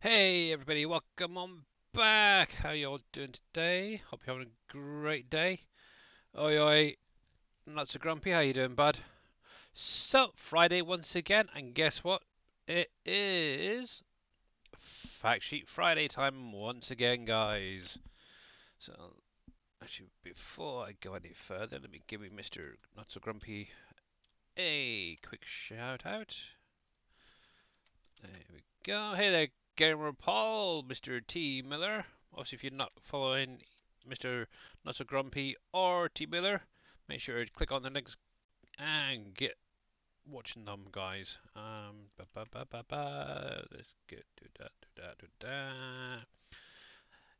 Hey everybody, welcome on back. How you all doing today? Hope you're having a great day. Oi oi, not so grumpy. How you doing, bud? So Friday once again, and guess what? It is Fact Sheet Friday time once again, guys. So actually, before I go any further, let me give Mr. Not So Grumpy a quick shout out. There we go. Hey there, Gamer Paul, Mr. T Miller. Also, if you're not following Mr. Not So Grumpy or T Miller, make sure to click on the links and get watching them, guys. Let's get do that, do that, do that.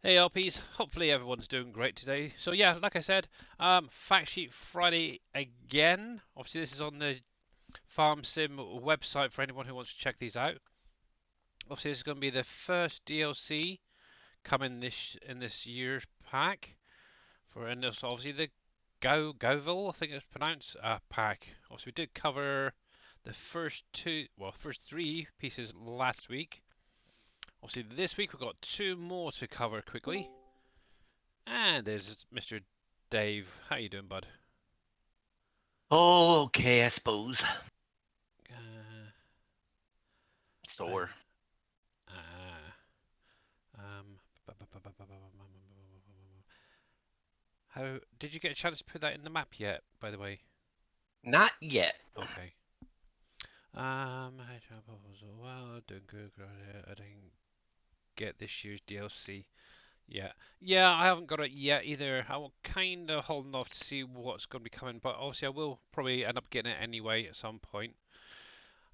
Hey LPs, hopefully everyone's doing great today. So yeah, like I said, Fact Sheet Friday again. Obviously, this is on the Farm Sim website for anyone who wants to check these out. Obviously, this is going to be the first DLC coming in this year's pack and this obviously the Govil, I think it's pronounced, pack. Obviously, we did cover the first three pieces last week. Obviously, this week we've got two more to cover quickly. And there's Mr. Dave. How you doing, bud? Oh, okay, I suppose. Uh, I, Sore. uh, um, how did you get a chance to put that in the map yet? By the way. Not yet. Okay. I travel as well. Doing good. I didn't get this year's DLC yet. Yeah, I haven't got it yet either. I'm kind of holding off to see what's going to be coming, but obviously I will probably end up getting it anyway at some point.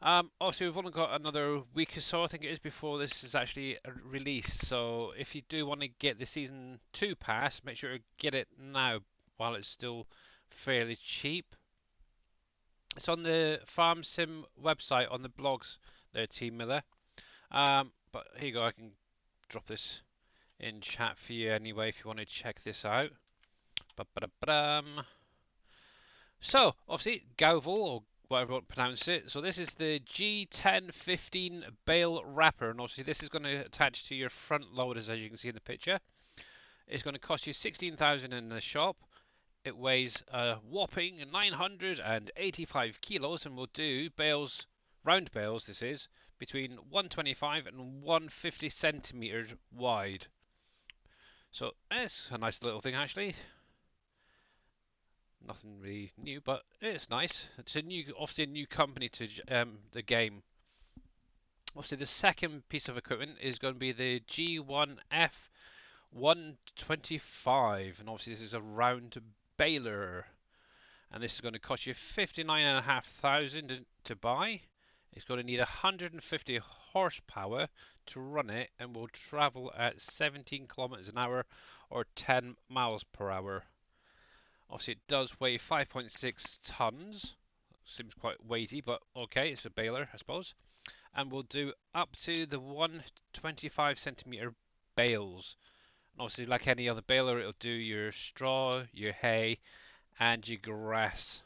Obviously we've only got another week or so, I think it is, before this is actually released. So if you do want to get the season 2 pass, make sure to get it now while it's still fairly cheap. It's on the Farm Sim website on the blogs there, Team Miller. But here you go, I can drop this in chat for you anyway if you want to check this out. Ba-ba-da-ba-dum. So, obviously, Gauvel, or whatever you want to pronounce it. So, this is the G1015 bale wrapper, and obviously, this is going to attach to your front loaders as you can see in the picture. It's going to cost you 16,000 in the shop. It weighs a whopping 985 kilos and will do bales, round bales this is, between 125 and 150 centimeters wide. So it's a nice little thing actually. Nothing really new, but it's nice. It's obviously a new company to the game. Obviously, the second piece of equipment is going to be the G1F 125, and obviously this is a round baler. And this is going to cost you 59,500 to buy. It's going to need 150 horsepower to run it and will travel at 17 kilometers an hour or 10 miles per hour. Obviously, it does weigh 5.6 tons. Seems quite weighty, but okay, it's a baler, I suppose. And will do up to the 125 centimeter bales. And obviously, like any other baler, it'll do your straw, your hay, and your grass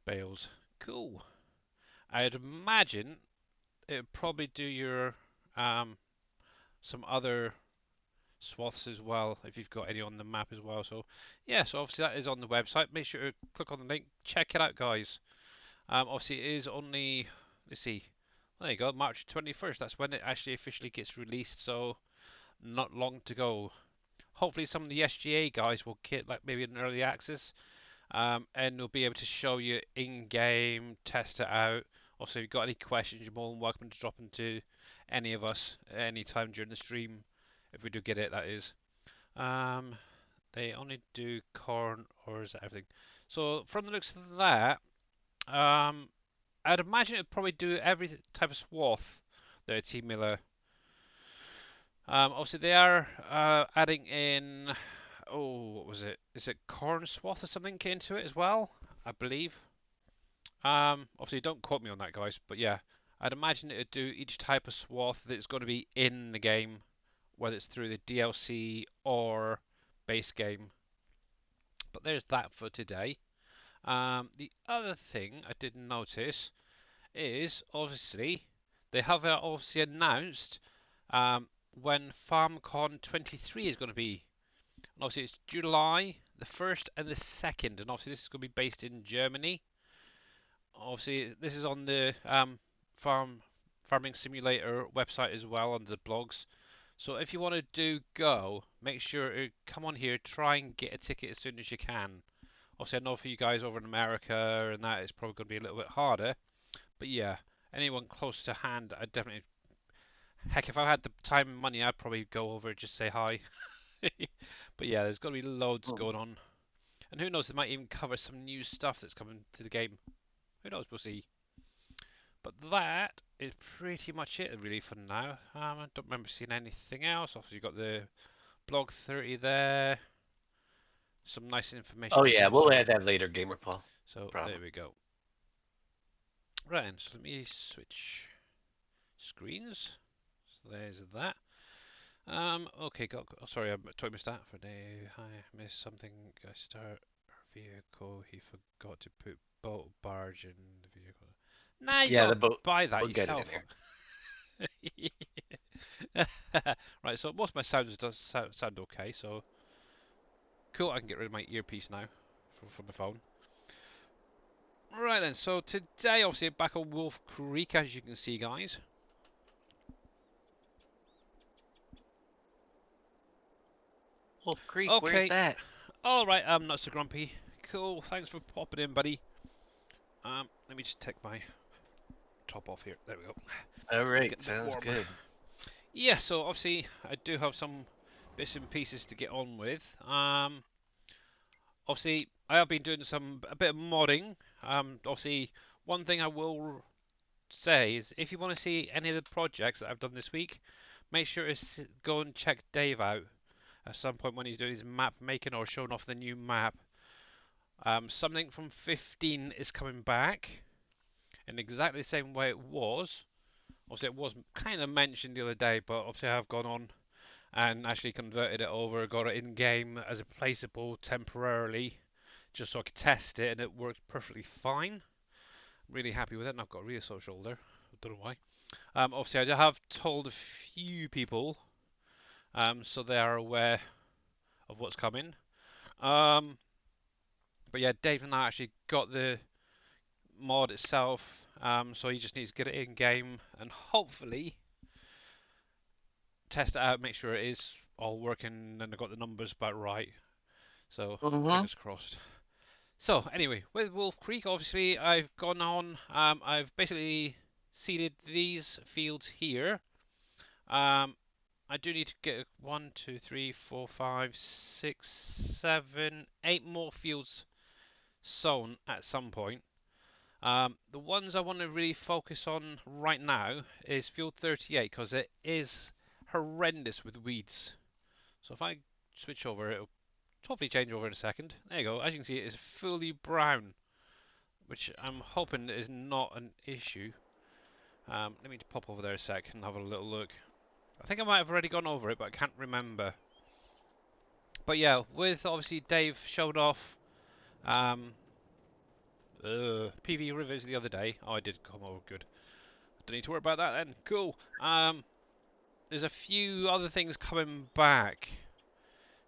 bales. Cool. I'd imagine it would probably do your um, some other swaths as well if you've got any on the map as well. So yeah, so obviously that is on the website. Make sure to click on the link, check it out, guys. Obviously it is only, let's see, there you go, March 21st. That's when it actually officially gets released. So not long to go. Hopefully some of the SGA guys will get like maybe an early access, and we'll be able to show you in game, test it out. Also, if you've got any questions, you're more than welcome to drop into any of us at any time during the stream, if we do get it, that is. Um, they only do corn, or is that everything? So from the looks of that, um, I'd imagine it'd probably do every type of swath there, T Miller. Obviously they are adding in, oh, what was it? Is it corn swath or something into it as well? I believe. Obviously, don't quote me on that, guys, but yeah, I'd imagine it'd do each type of swath that's going to be in the game, whether it's through the DLC or base game. But there's that for today. The other thing I did notice is obviously They have obviously announced when FarmCon 23 is going to be. And obviously, it's July the 1st and the 2nd. And obviously, this is going to be based in Germany. Obviously, this is on the Farming Simulator website as well, on the blogs. So if you want to go, make sure to come on here, try and get a ticket as soon as you can. Obviously, I know for you guys over in America and that, it's probably going to be a little bit harder. But yeah, anyone close to hand, I definitely. Heck, if I had the time and money, I'd probably go over and just say hi. But yeah, there's going to be loads Hmm. going on. And who knows, they might even cover some new stuff that's coming to the game. Who knows, we'll see. But that is pretty much it, really, for now. I don't remember seeing anything else. Obviously, you've got the blog 30 there. Some nice information Oh on yeah, here. we'll So, add that later, Gamer Paul. No so there problem. we go. Right, and so let me switch screens. So there's that. Okay, oh, sorry, I totally missed that. For day, I missed something. I start our vehicle. He forgot to put boat barge in the vehicle. Nah, you Yeah, the gotta boat. buy that We'll get it in yourself. there. Right, so most of my sounds does sound okay. So cool. I can get rid of my earpiece now from the phone. Right then. So today, obviously, back on Wolf Creek, as you can see, guys. Wolf Creek, where's Okay. that? All right. I'm not so grumpy. Cool. Thanks for popping in, buddy. Let me just take my top off here. There we go. All It's right, getting a bit sounds warm. good. Yeah, so obviously I do have some bits and pieces to get on with. Obviously I have been doing a bit of modding. Obviously one thing I will say is if you want to see any of the projects that I've done this week, make sure to go and check Dave out at some point when he's doing his map making or showing off the new map. Something from 15 is coming back in exactly the same way it was. Obviously, it was kind of mentioned the other day, but obviously I've gone on and actually converted it over, got it in game as a placeable temporarily, just so I could test it, and it worked perfectly fine. Really happy with it, and I've got a real sore shoulder. I don't know why. Obviously, I have told a few people, so they are aware of what's coming. Um, but yeah, Dave and I actually got the mod itself, so he just needs to get it in game and hopefully test it out, make sure it is all working and I got the numbers about right. So Mm-hmm. fingers crossed. So anyway, with Wolf Creek, obviously I've gone on. I've basically seeded these fields here. Um, I do need to get 8 more fields sown at some point. The ones I want to really focus on right now is field 38 because it is horrendous with weeds. So if I switch over, it'll hopefully change over in a second. There you go. As you can see, it is fully brown, which I'm hoping is not an issue. Let me pop over there a sec and have a little look. I think I might have already gone over it, but I can't remember. But yeah, with obviously Dave showed off um, PV Rivers the other day. Oh, I did come over, good. Don't need to worry about that then. Cool. There's a few other things coming back,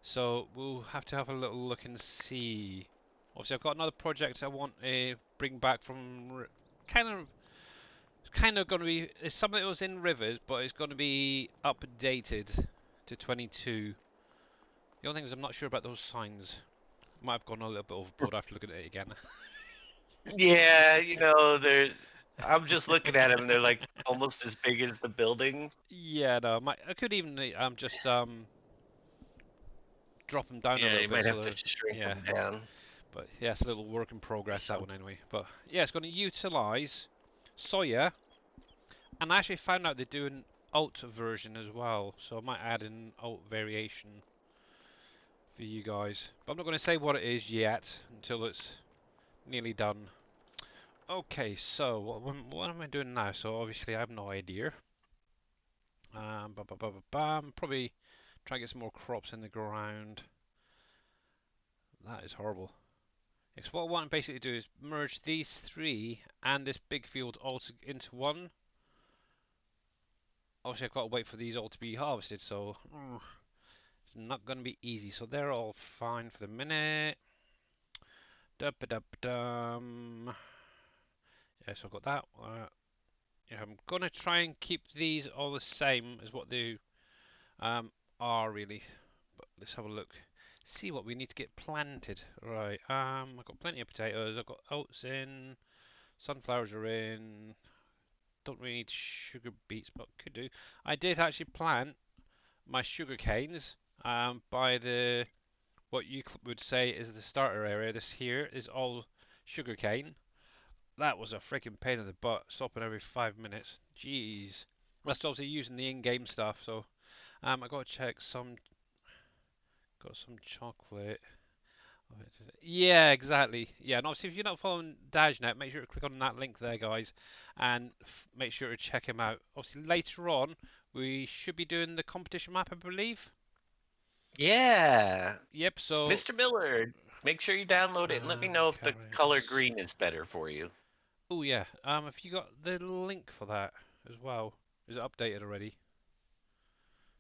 so we'll have to have a little look and see. Obviously, I've got another project I want to bring back from kind of going to be it's something that was in Rivers, but it's going to be updated to 22. The only thing is I'm not sure about those signs. Might have gone a little bit overboard after looking at it again. Yeah, they're. I'm just looking at them, and they're like almost as big as the building. Yeah, no, I could even just drop them down a Yeah, little you bit might so have to they're shrink yeah. them down But yeah, it's a little work in or progress that one something. anyway. But yeah, it's going to utilise soya, and I actually found out they do an alt version as well, so I might add an alt variation for you guys. But I'm not going to say what it is yet until it's nearly done. Okay, so what am I doing now? So obviously I have no idea. Probably try and get some more crops in the ground. That is horrible. Because what I want to basically do is merge these three and this big field all into one. obviously I've got to wait for these all to be harvested, so it's not going to be easy. So they're all fine for the minute. Da-ba-da-ba-dum. Yeah, so I've got that. Yeah, I'm going to try and keep these all the same as what they um, are really. But let's have a look. See what we need to get planted. Right, I've got plenty of potatoes. I've got oats in. Sunflowers are in. Don't really need sugar beets, but could do. I did actually plant my sugar canes by the what you would say is the starter area. This here is all sugar cane. That was a freaking pain in the butt, stopping every 5 minutes. Jeez. That's obviously using the in-game stuff. So I got to check some. Got some chocolate. Yeah, exactly. Yeah, and obviously if you're not following DashNet, make sure to click on that link there, guys, and make sure to check him out. Obviously later on, we should be doing the competition map, I believe. Yeah. Yep. So, Mr. Miller, make sure you download it and let me know if the color carrots. green is better for you. Oh yeah. Have you got the link for that as well? Is it updated already?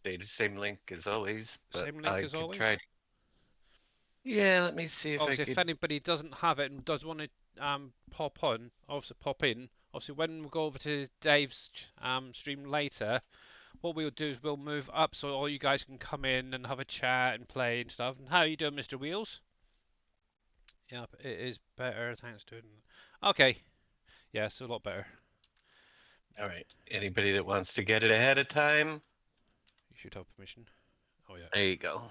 Stay the same link as always, but Same link I as could always. try. Yeah, let me see if I Obviously, if could. anybody doesn't have it and does want to pop on, obviously pop in. Obviously, when we go over to Dave's stream later, what we'll do is we'll move up so all you guys can come in and have a chat and play and stuff. And how are you doing, Mr. Wheels? Yep, it is better. Thanks to it. Okay, yeah, it's a lot better. All right. Anybody that wants to get it ahead of time, You should have permission. Oh yeah. there you go.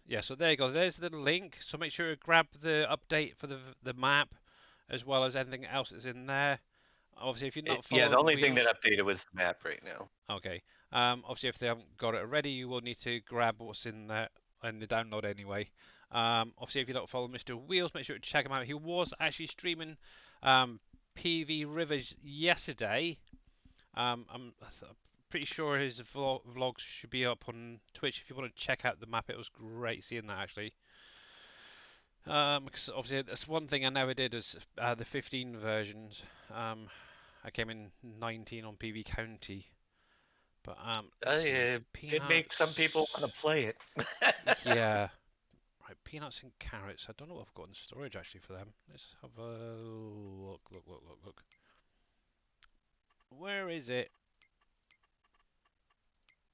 Yeah, so there you go. There's the link. So make sure to grab the update for the map as well as anything else that's in there. Obviously, if you're not Yeah, the following only thing that Wheels, updated was the map right now. okay. Obviously, if they haven't got it already, you will need to grab what's in there in the download anyway. Obviously, if you don't follow Mr. Wheels, make sure to check him out. He was actually streaming PV Rivers yesterday. I'm pretty sure his vlogs should be up on Twitch if you want to check out the map. It was great seeing that actually. Because obviously that's one thing I never did is the 15 versions. I came in 19 on PV County. But let's see, It did make some people peanuts. want to play it. Yeah, right, peanuts and carrots. I don't know what I've got in storage actually for them. Let's have a look, look, look, look, look. Where is it?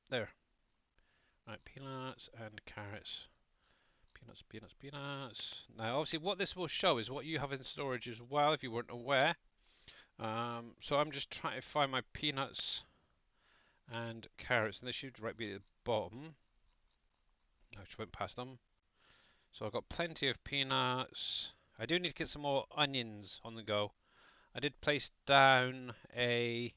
There. Right, peanuts and carrots. Peanuts, peanuts, peanuts. Now, obviously, what this will show is what you have in storage as well, if you weren't aware. So I'm just trying to find my peanuts and carrots, and they should right be at the bottom. I just went past them. So I've got plenty of peanuts. I do need to get some more onions on the go. I did place down a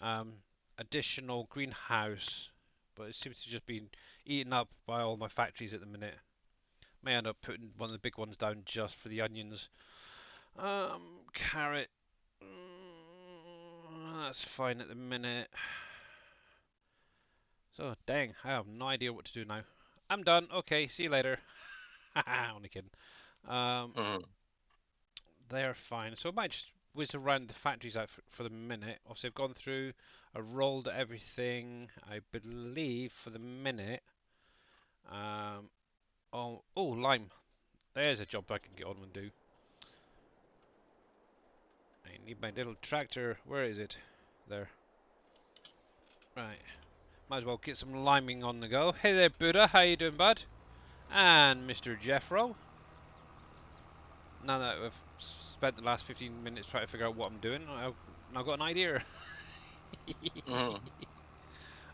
um, additional greenhouse, but it seems to just be eaten up by all my factories at the minute. May end up putting one of the big ones down just for the onions. Carrot. That's fine at the minute. So, dang, I have no idea what to do now. I'm done. Okay, see you later. Only kidding. Um, Mhm. they're fine. So I might just whiz around the factories out for the minute. Obviously, I've gone through, I've rolled everything, I believe, for the minute. Um, oh, lime. There's a job I can get on and do. I need my little tractor. Where is it? There. Right. Might as well get some liming on the go. Hey there, Buddha. How you doing, bud? And Mr. Jeffro. Now that I've spent the last 15 minutes trying to figure out what I'm doing, I've now got an idea. Mhm.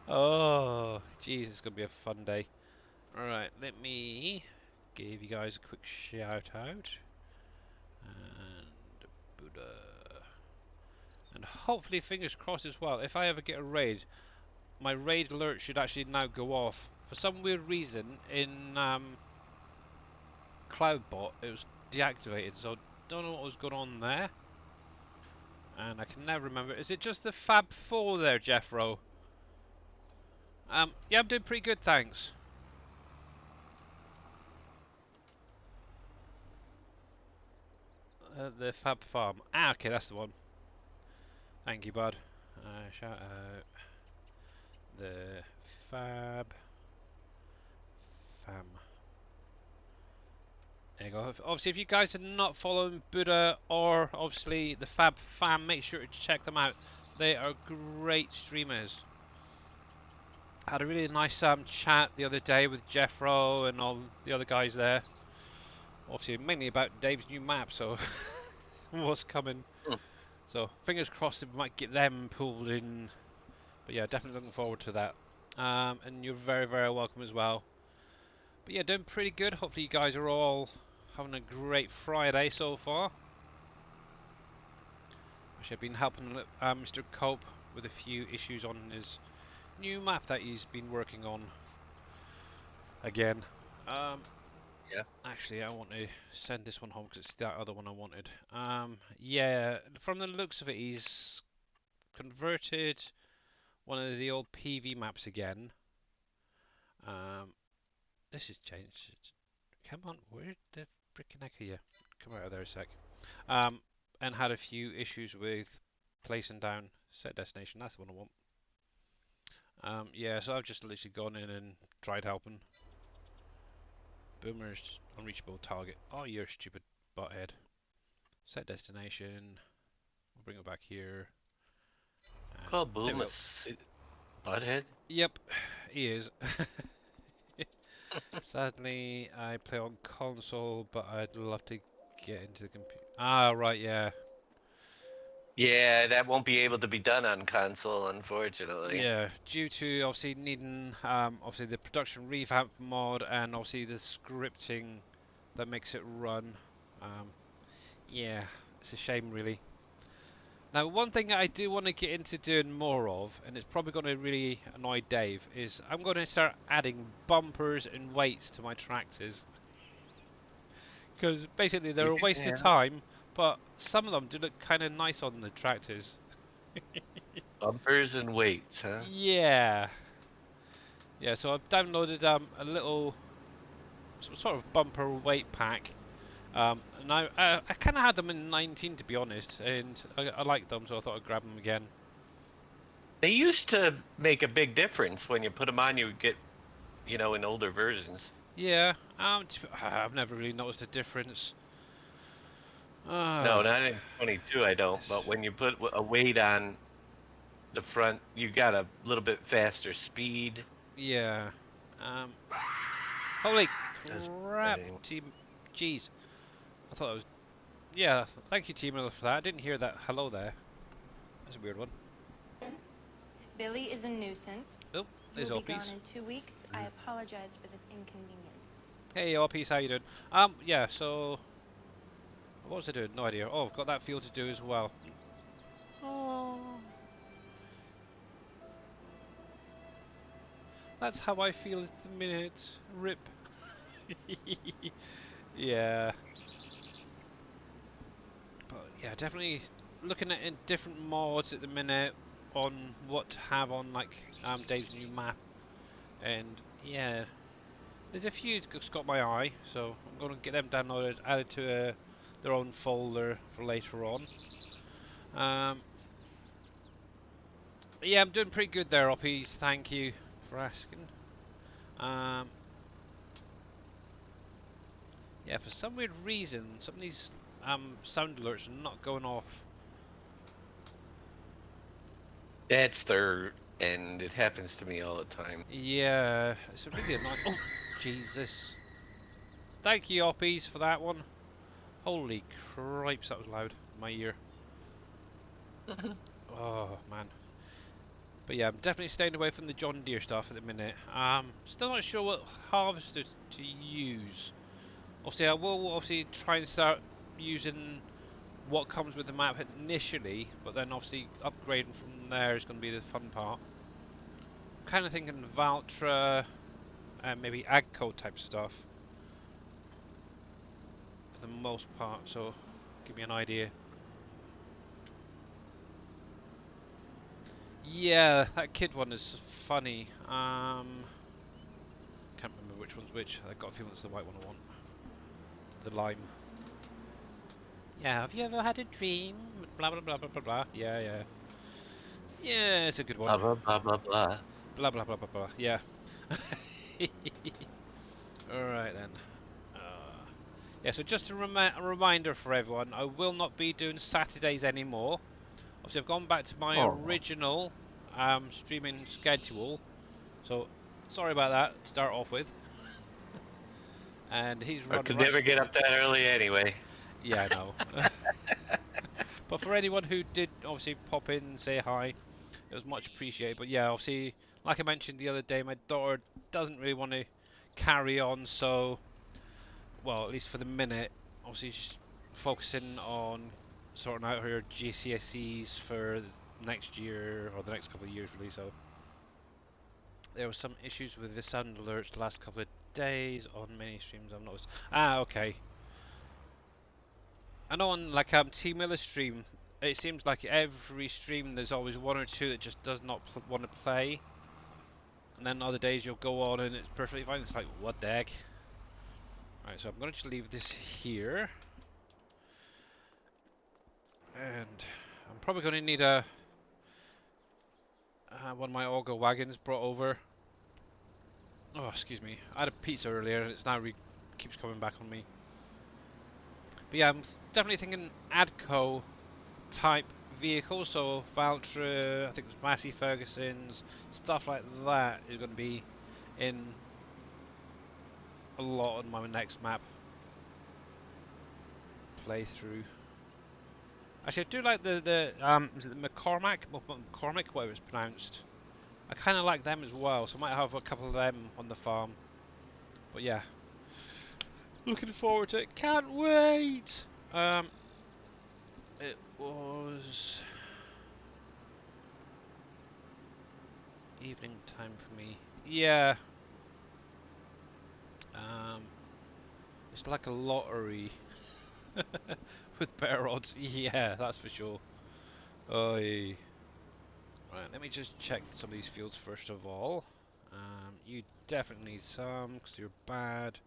Oh, jeez, it's gonna be a fun day. Alright, let me give you guys a quick shout out. And Buddha. And hopefully, fingers crossed as well, if I ever get a raid, my raid alert should actually now go off. For some weird reason, in Cloudbot, it was deactivated, so I don't know what was going on there. And I can never remember. Is it just the Fab 4 there, Jeffro? Yeah, I'm doing pretty good, thanks. The Fab Farm. Ah, okay, that's the one. Thank you, bud. Shout out the Fab Fam. There you go. Obviously, if you guys are not following Buddha or obviously the Fab Fam, make sure to check them out. They are great streamers. I had a really nice chat the other day with Jeffro and all the other guys there. Obviously, mainly about Dave's new map, so what's coming. So fingers crossed that we might get them pulled in. But yeah, definitely looking forward to that. And you're very, very welcome as well. But yeah, doing pretty good. Hopefully you guys are all having a great Friday so far. Actually, I've been helping Mr. Cope with a few issues on his new map that he's been working on again. Yeah. Actually, I want to send this one home because it's that other one I wanted. Yeah, from the looks of it, he's converted one of the old PV maps again. This has changed. Come on, where the freaking heck are you? Come out of there a sec. And had a few issues with placing down set destination. That's the one I want. Yeah, so I've just literally gone in and tried helping. Boomer's unreachable target. Oh, you're stupid butthead. Set destination. We'll bring it back here. And Call there Boom we a go. butthead. Yep, he is. Sadly, I play on console, but I'd love to get into the computer. Ah, right, yeah. Yeah, that won't be able to be done on console, unfortunately. Yeah, due to obviously needing obviously the production revamp mod and obviously the scripting that makes it run. Yeah, it's a shame really. Now, one thing I do want to get into doing more of, and it's probably going to really annoy Dave, is I'm going to start adding bumpers and weights to my tractors. Because basically they're a waste of Yeah. time, but some of them do look kind of nice on the tractors. Bumpers and weights, huh? Yeah. Yeah, so I've downloaded a little sort of bumper weight pack. And I kind of had them in 19 to be honest, and I like them, so I thought I'd grab them again. They used to make a big difference when you put them on. You get, in older versions. Yeah, I've never really noticed a difference. No, Uh, not in 22, I don't. But when you put a weight on the front, you got a little bit faster speed. yeah. Holy Does crap, anything. team. Jeez, I thought it was. Yeah, thank you, Team Miller, for that. I didn't hear that hello there. That's a weird one. Billy is a nuisance. Oh, He will there's be gone Oppies. in 2 weeks. I apologize for this inconvenience. Hey, Oppies, how you doing? Yeah, so what was I doing? No idea. Oh, I've got that field to do as well. Oh, that's how I feel at the minute. Rip. Yeah. But yeah, definitely looking at different mods at the minute on what to have on like Dave's new map, and yeah, there's a few that's got my eye, so I'm going to get them downloaded, added to their own folder for later on. Um, yeah, I'm doing pretty good there, Oppies. Thank you for asking. Um, yeah, for some weird reason, some of these sound alerts are not going off. That's their and it happens to me all the time. Yeah, it's a really annoying. Oh, Jesus. Thank you, Oppies, for that one. Holy cripes, that was loud in my ear. Oh, man. But yeah, I'm definitely staying away from the John Deere stuff at the minute. Still not sure what harvester to use. Obviously, I will obviously try and start using what comes with the map initially, but then obviously upgrading from there is going to be the fun part. Kind of thinking Valtra and maybe Agco type stuff for the most part, so give me an idea. Yeah, that kid one is funny. Can't remember which one's which. I got a feeling it's the white one I want. The lime. Yeah, have you ever had a dream? Blah blah blah blah blah blah. Yeah, yeah. Yeah, it's a good one. Blah blah blah blah blah. Blah blah blah blah blah. Yeah. All right then. Yeah, so just a reminder for everyone, I will not be doing Saturdays anymore. Obviously, I've gone back to my Oh, original streaming schedule. So sorry about that to start off with. And he's I run could right. never get up that early anyway. Yeah, I know. But for anyone who did obviously pop in and say hi, it was much appreciated. But yeah, obviously, like I mentioned the other day, my daughter doesn't really want to carry on. So, well, at least for the minute, obviously she's focusing on sorting out her GCSEs for next year or the next couple of years, really. So there were some issues with the sound alerts the last couple of days on many streams I've noticed. Ah, okay. I know on like T Miller stream, it seems like every stream there's always one or two that just does not want to play, and then other days you'll go on and it's perfectly fine. It's like what the heck. Right, so I'm going to just leave this here, and I'm probably going to need a one of my auger wagons brought over. Oh, excuse me. I had a pizza earlier and it's now keeps coming back on me. But yeah, I'm definitely thinking Adco type vehicles, so Valtra, I think it was Massey Ferguson's, stuff like that is going to be in a lot on my next map playthrough. Actually, I do like the is it the McCormick, whatever it's pronounced. I kind of like them as well, so I might have a couple of them on the farm. But yeah, looking forward to it. Can't wait. It was evening time for me. Yeah. Um, it's like a lottery with better odds. Yeah, that's for sure. Oy. Right, let me just check some of these fields first of all. You definitely need some because you're bad.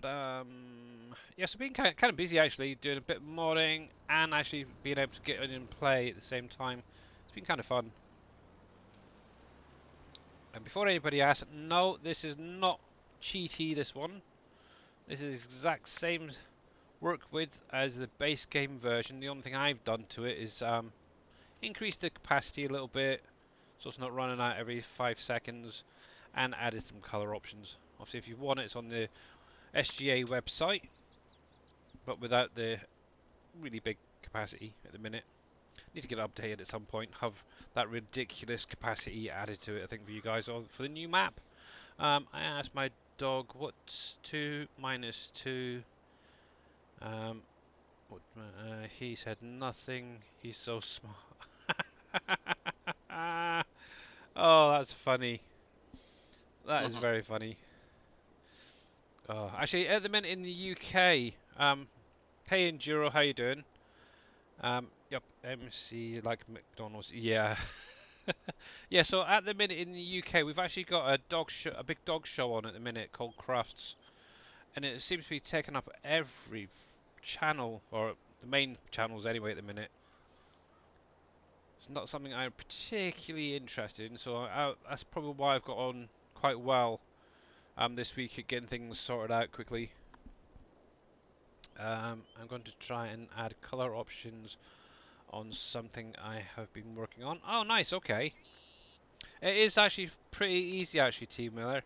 Yeah, so being kind of busy actually, doing a bit of modding and actually being able to get in and play at the same time. It's been kind of fun. And before anybody asks, no, this is not cheaty. This one, this is exact same work width as the base game version. The only thing I've done to it is increase the capacity a little bit, so it's not running out every 5 seconds, and added some color options. Obviously, if you want it, it's on the SGA website, but without the really big capacity at the minute. Need to get it updated at some point. Have that ridiculous capacity added to it. I think for you guys for the new map. I asked my dog, "What's 2 minus 2?" Um, he said nothing. He's so smart. Oh, that's funny. That is very funny. Oh, actually, at the minute in the UK, hey Enduro, how you doing? Yep, MC like McDonald's. Yeah, yeah. So at the minute in the UK, we've actually got a big dog show on at the minute called Crafts, and it seems to be taking up every channel or the main channels anyway at the minute. It's not something I'm particularly interested in, so that's probably why I've got on quite well this week at getting things sorted out quickly. I'm going to try and add color options on something I have been working on. Oh, nice. Okay, it is actually pretty easy, actually, T Miller.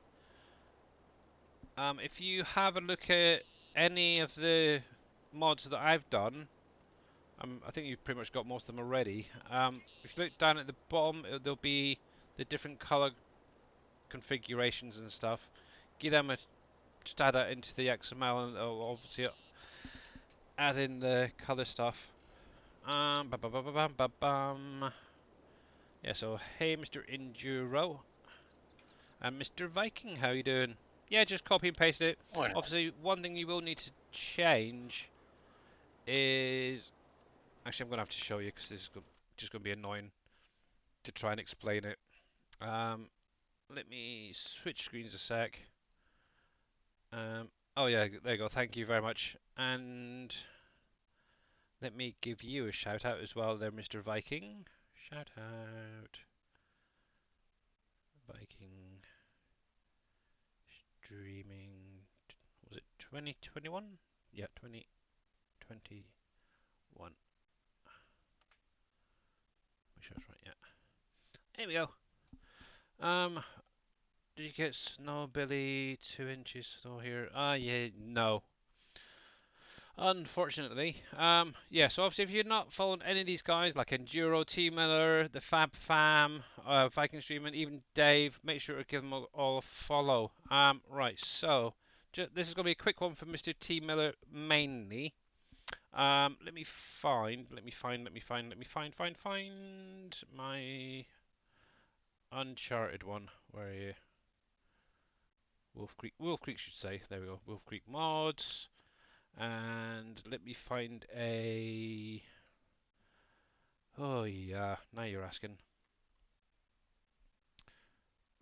If you have a look at any of the mods that I've done, I think you've pretty much got most of them already. If you look down at the bottom, there'll be the different color configurations and stuff. Give them a just add that into the XML and obviously add in the color stuff. Ba -ba -ba -ba -bam -ba -bam. Yeah, so hey Mr. Enduro and Mr. Viking, how you doing? Yeah, just copy and paste it. Why Obviously, one thing you will need to change is actually I'm gonna have to show you because this is just gonna be annoying to try and explain it. Let me switch screens a sec. Oh yeah, there you go. Thank you very much. And let me give you a shout out as well there, Mr. Viking. Shout out. Viking streaming. Was it 2021? Yeah, 2021. Make sure that's right, yeah. There we go. Did you get snow, Billy? 2 inches snow here. Yeah, no. Unfortunately. Yeah, so obviously if you're not following any of these guys, like Enduro, T Miller, the Fab Fam, Viking Streaming, even Dave, make sure to give them all a follow. Right, so this is going to be a quick one for Mr. T Miller mainly. Let me find my Uncharted one. Where are you? WolfCreek should say. There we go. WolfCreek mods. And let me find a. Oh yeah, now you're asking.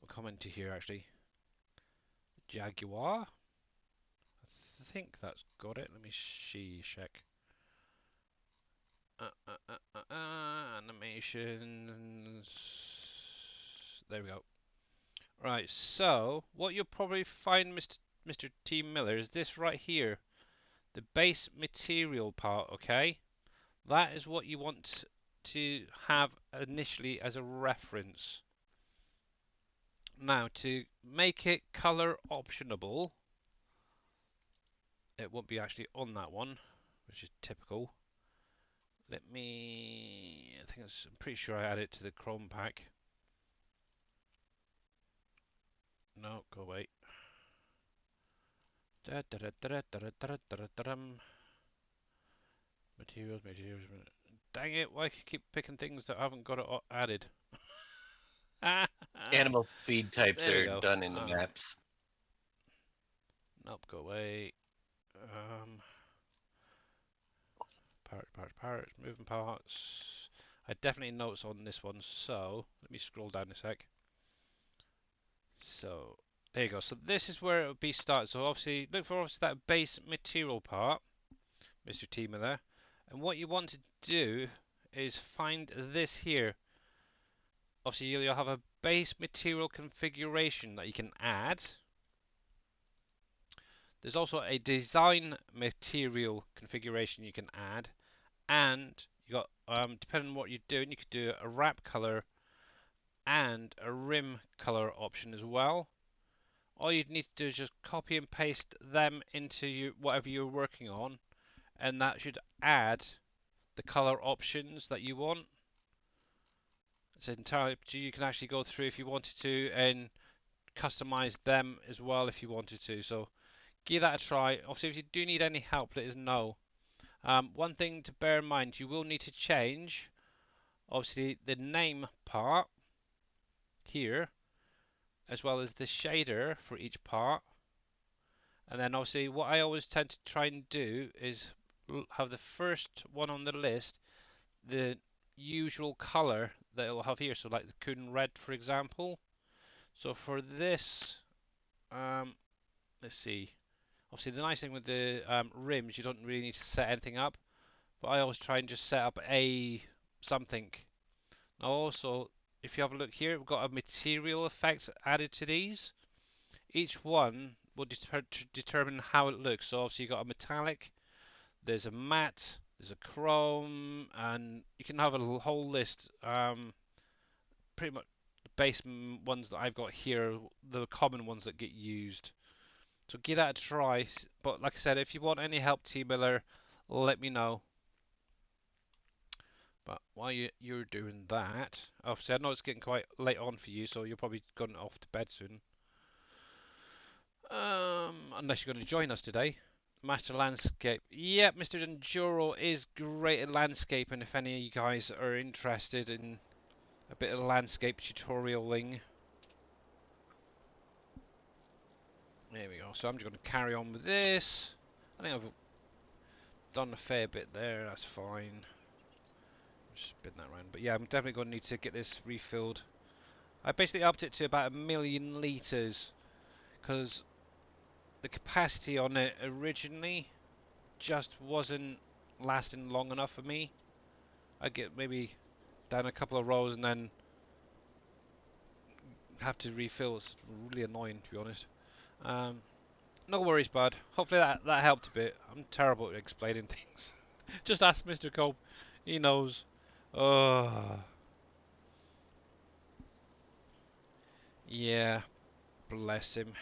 I'll come into here actually. Jaguar. I think that's got it. Let me check. Animations. There we go. Right, so what you'll probably find, Mr. T Miller, is this right here, the base material part. Okay, that is what you want to have initially as a reference. Now, to make it color optionable, it won't be actually on that one, which is typical. Let me. I'm pretty sure I added it to the Chrome pack. No, go away. Materials. Dang it! Why keep picking things that I haven't got it added? Animal feed types There we are go. done in the maps. Nope, go away. Parts, moving parts. I definitely notes on this one, so let me scroll down a sec. So there you go. So this is where it would be started. So obviously look for that base material part, Mr. Teamer there. And what you want to do is find this here. Obviously you'll have a base material configuration that you can add. There's also a design material configuration you can add, and you got depending on what you're doing, you could do a wrap color and a rim color option as well. All you'd need to do is just copy and paste them into whatever you're working on, and that should add the color options that you want. It's entirely up to you. You can actually go through if you wanted to and customize them as well if you wanted to. So give that a try. Obviously, if you do need any help, let us know. One thing to bear in mind, you will need to change obviously the name part here, as well as the shader for each part. And then obviously what I always tend to try and do is have the first one on the list the usual color that it'll have here. So like the Kun Red, for example. So for this, let's see. Obviously the nice thing with the rims, you don't really need to set anything up. But I always try and just set up a something. Now also, if you have a look here, we've got a material effect added to these. Each one will determine how it looks. So obviously you've got a metallic, there's a matte, there's a chrome, and you can have a whole list. Pretty much the base ones that I've got here, the common ones that get used. So give that a try. But like I said, if you want any help, T Miller, let me know. But while you're doing that, obviously I know it's getting quite late on for you, so you're probably going off to bed soon. Unless you're going to join us today. Master Landscape. Yep, Mr. Enduro is great at landscaping if any of you guys are interested in a bit of landscape tutorialing. There we go. So I'm just going to carry on with this. I think I've done a fair bit there, that's fine. Just spin that around. But yeah, I'm definitely going to need to get this refilled. I basically upped it to about 1,000,000 litres because the capacity on it originally just wasn't lasting long enough for me. I get maybe down a couple of rows and then have to refill. It's really annoying, to be honest. No worries, bud. Hopefully that helped a bit. I'm terrible at explaining things. Just ask Mr. Cope. He knows. Oh, yeah. Bless him.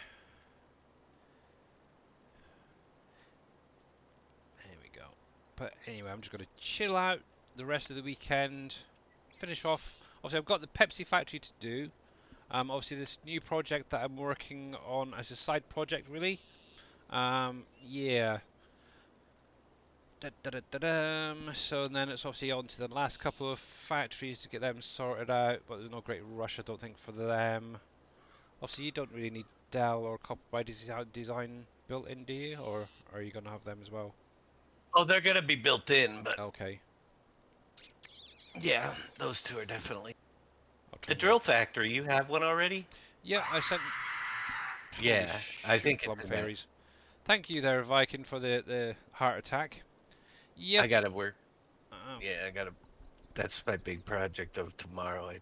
There we go. But anyway, I'm just going to chill out the rest of the weekend. Finish off. Obviously, I've got the Pepsi factory to do. Obviously, this new project that I'm working on as a side project, really. Yeah. So then it's obviously on to the last couple of factories to get them sorted out, but there's no great rush, I don't think, for them. Obviously, you don't really need Dell or copyright design built in, do you? Or are you going to have them as well? Oh, they're gonna be built in, but Okay. yeah, those two are definitely. I'll try The and drill factory, you have one already? Yeah, I sent. Holy Yeah, I shoot, think plum it's in that. fairies. Thank you there, Viking, for the heart attack. Yep. I gotta work. Uh, Yeah, I gotta. That's my big project of tomorrow. I'm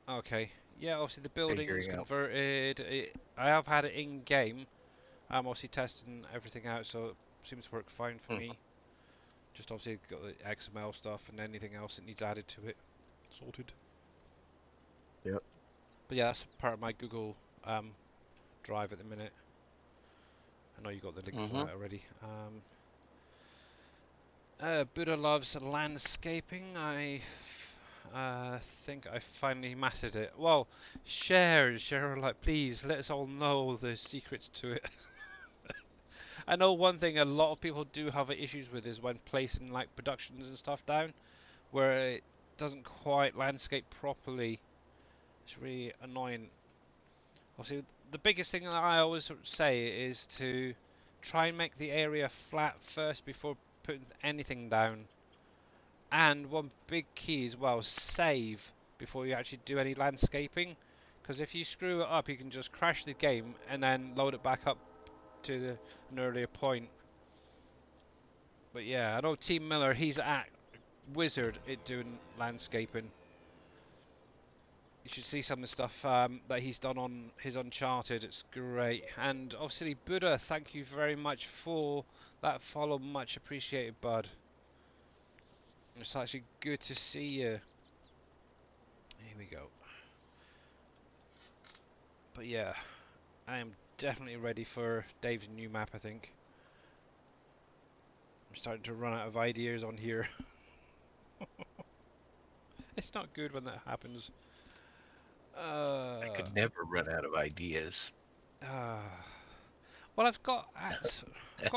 okay. Yeah, obviously the building's figuring out. converted. I have had it in game. I'm obviously testing everything out, so it seems to work fine for Mhm. me. Just obviously got the XML stuff and anything else that needs added to it. Sorted. Yep. But yeah, that's part of my Google Drive at the minute. I know you got the link for Mm-hmm. that already. Buddha loves landscaping. I think I finally mastered it. Well, share like please let us all know the secrets to it. I know one thing a lot of people do have issues with is when placing like productions and stuff down, where it doesn't quite landscape properly. It's really annoying. Obviously, the biggest thing that I always say is to try and make the area flat first before putting anything down. And one big key as well, save before you actually do any landscaping. Because if you screw it up, you can just crash the game and then load it back up to an earlier point. But yeah, I know Team Miller, he's a wizard at doing landscaping. You should see some of the stuff that he's done on his Uncharted. It's great. And obviously, Buddha, thank you very much for that follow. Much appreciated, bud. It's actually good to see you. Here we go. But yeah, I am definitely ready for Dave's new map, I think. I'm starting to run out of ideas on here. It's not good when that happens. I Uh, could never run out of ideas. uh, well, I've got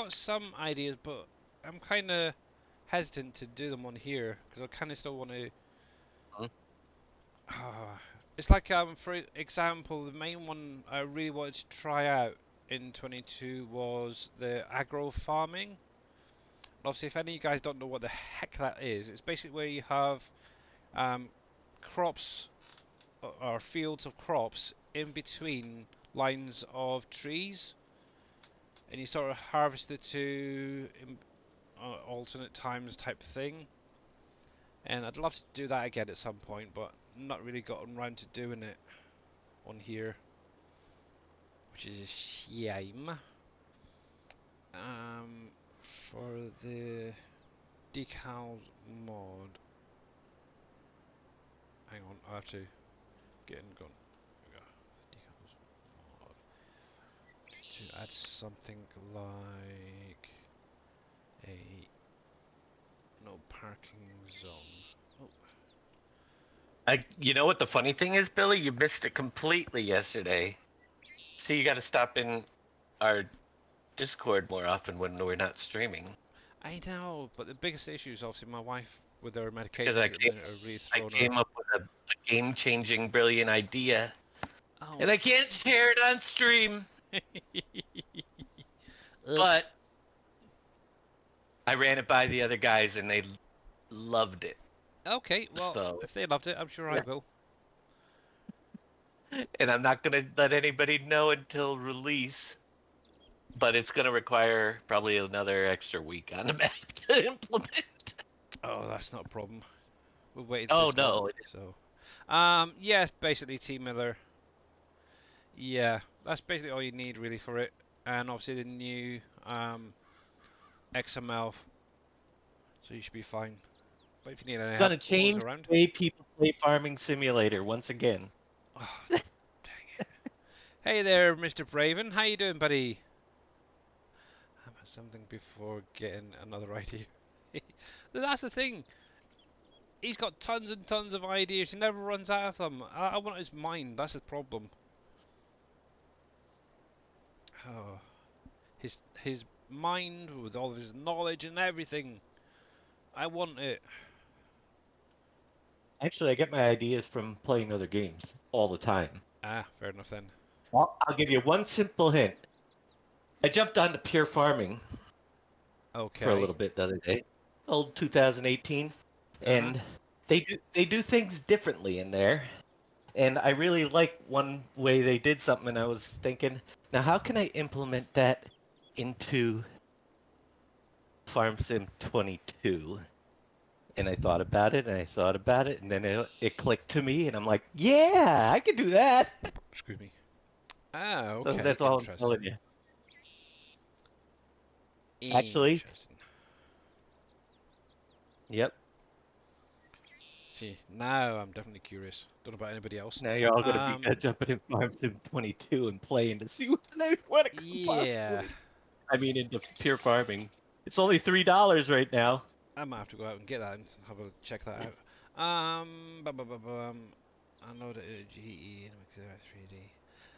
some ideas, but I'm kind of hesitant to do them on here because I kind of still want to. Huh? It's like for example, the main one I really wanted to try out in 22 was the agro farming. Obviously, if any of you guys don't know what the heck that is, it's basically where you have um, crops or fields of crops in between lines of trees, and you sort of harvest the two in alternate times type thing. And I'd love to do that again at some point, but not really gotten around to doing it on here, which is a shame. For the decals mod, hang on, I have to get in gone. Decals mod to add something like a no parking zone. Oh, You know what the funny thing is, Billy? You missed it completely yesterday. So you got to stop in our Discord more often when we're not streaming. I know, but the biggest issue is obviously my wife with her Because medications at the minute are really I throwing her. came up with a game-changing, brilliant idea, Oh. and I can't share it on stream. Oops. But I ran it by the other guys, and they loved it. Okay, well, So, if they loved it, I'm sure I will. and I'm not gonna let anybody know until release. but it's going to require probably another extra week on the map to implement. Oh, that's not a problem. We've waited Oh this long, no. so. Yeah, basically T Miller. Yeah, that's basically all you need really for it, and obviously the new XML, so you should be fine. But if you need any help, Gonna call us change around. the way people play Farming Simulator once again. Oh, dang it. Hey there, Mr. Braven. How you doing, buddy? How about something before getting another idea? That's the thing. He's got tons and tons of ideas. He never runs out of them. I want his mind. That's the problem. Oh, his mind with all of his knowledge and everything. I want it. Actually, I get my ideas from playing other games all the time. Ah, fair enough then. I'll give you one simple hint. I jumped onto pure farming for a Okay. little bit the other day, old 2018, Uh-huh. and they do things differently in there. And I really like one way they did something, and I was thinking, now how can I implement that into Farm Sim 22? And I thought about it, and I thought about it, and then it clicked to me, and I'm like, yeah, I can do that. Excuse me. Ah, So okay. that's all I'm telling Interesting. you. Actually, Interesting. yep. See, now I'm definitely curious. Don't know about anybody else. Now you're all gonna be Um, jumping in Farm Sim 22 and playing to see what it could yeah. possibly. I mean, into pure farming. It's only $3 right now. I might have to go out and get that and have a check that out. Unload it GE and make it 3D.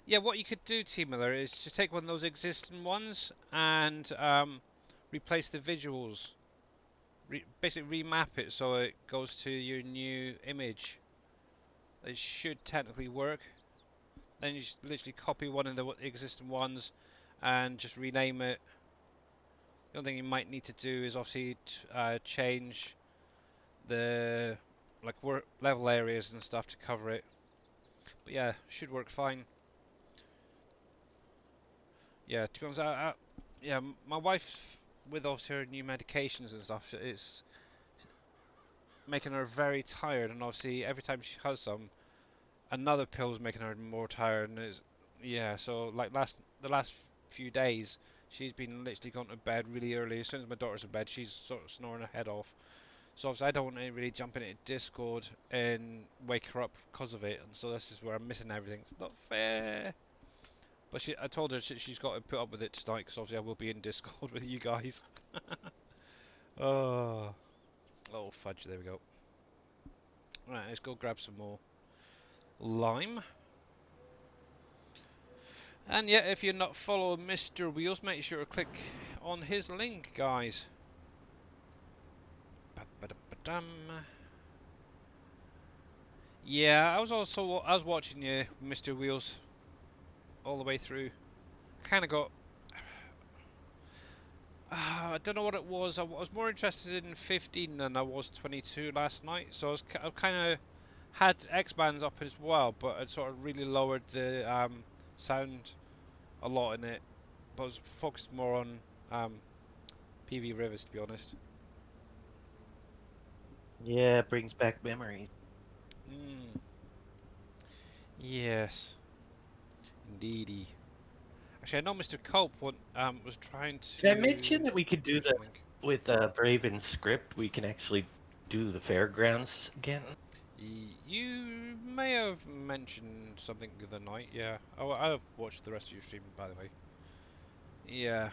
Yeah, what you could do, T Miller, is to take one of those existing ones and replace the visuals. Basically remap it so it goes to your new image. It should technically work. Then you just literally copy one of the existing ones and just rename it. The only thing you might need to do is obviously change the level areas and stuff to cover it. But yeah, should work fine. Yeah, to be honest, yeah, my wife with obviously her new medications and stuff, it's making her very tired, and obviously every time she has some, another pill's making her more tired, and it's yeah. So like the last few days, she's been literally going to bed really early. As soon as my daughter's in bed, she's sort of snoring her head off. So obviously I don't want to really jump into Discord and wake her up because of it, and so this is where I'm missing everything. It's not fair. But I told her she's got to put up with it tonight, because obviously I will be in Discord with you guys. Oh, oh fudge! There we go. Right, let's go grab some more lime. And yeah, if you're not following Mr. Wheels, make sure to click on his link, guys. Ba-ba-da-ba-dum. Yeah, I was watching you, Mr. Wheels, all the way through. Kind of got. I don't know what it was. I was more interested in 15 than I was 22 last night. So I kind of had X-bands up as well, but it sort of really lowered the sound a lot in it. But I was focused more on PV Rivers, to be honest. Yeah, it brings back memories. Mm, yes, indeedy. Actually, I know Mr. Culp was trying Did I to mention that we could give do us the a link. with Braven script? We can actually do the fairgrounds again. You may have mentioned something the other night, yeah. Oh, I've watched the rest of your stream, by the way. Yeah.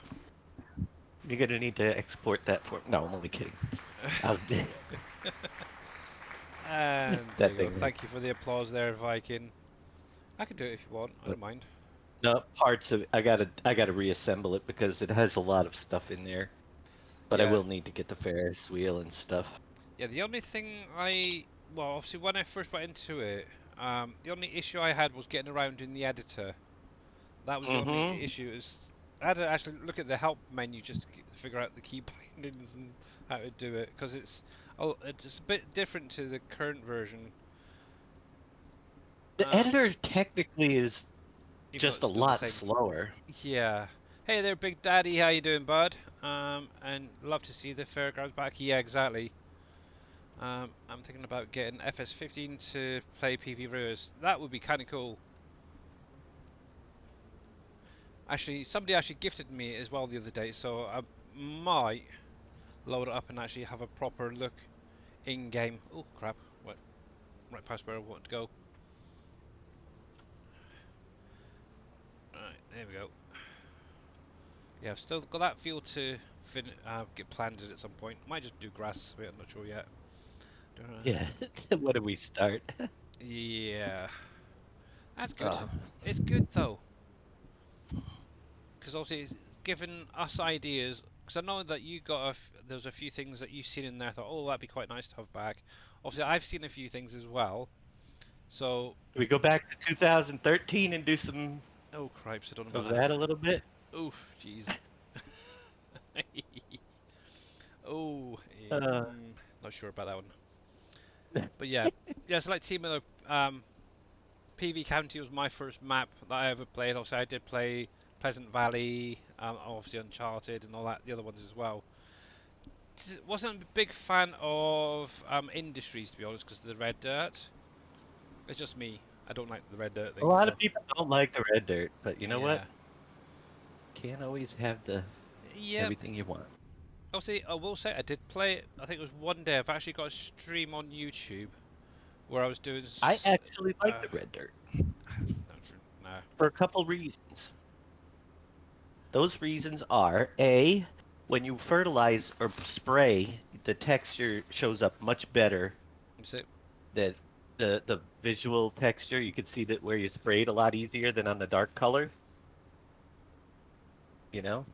You're gonna need to export that for. No, I'm only kidding. I'll, And there that you go. thing. Thank you for the applause there, Viking. I can do it if you want. I don't mind. No parts of. I gotta reassemble it because it has a lot of stuff in there. But I Yeah. will need to get the Ferris wheel and stuff. Yeah, the only thing well, obviously when I first went into it, the only issue I had was getting around in the editor. That was the only Mm-hmm. issue. I had to actually look at the help menu just to figure out the key bindings and how to do it, because it's a bit different to the current version. The editor technically is Even though just it's a still the lot same. slower. Yeah. Hey there, Big Daddy. How you doing, bud? And love to see the fairgrounds back. Yeah, exactly. I'm thinking about getting FS15 to play PV Rivers. That would be kind of cool. Actually, somebody actually gifted me as well the other day, so I might load it up and actually have a proper look in game. Oh crap! What? Right past where I wanted to go. Right, there we go. Yeah, I've still got that field to get planted at some point. Might just do grass a bit. I'm not sure yet. Yeah. Where do we start? Yeah, that's good. Oh, It's good though, because obviously it's given us ideas. Because I know that you got there's a few things that you've seen in there. I thought, oh, that'd be quite nice to have back. Obviously, I've seen a few things as well. So, do we go back to 2013 and do some oh cripes, I don't know of about that. that a little bit? Oof, jeez. Oh, Uh, not sure about that one. But yeah, yeah, it's like Team Miller. PV County was my first map that I ever played. Obviously, I did play Pleasant Valley, obviously Uncharted, and all that, the other ones as well. Wasn't a big fan of Industries, to be honest, because of the red dirt. It's just me. I don't like the red dirt a thing, lot so of people don't like the red dirt, but you know what? yeah. Can't always have the Yep. everything you want. Obviously, I will say I did play it. I think it was one day. I've actually got a stream on YouTube where I was doing. I actually like the Uh, red dirt no. for a couple reasons. Those reasons are A, when you fertilize or spray, the texture shows up much better Is it? than the visual texture. You can see that where you sprayed a lot easier than on the dark color. You know,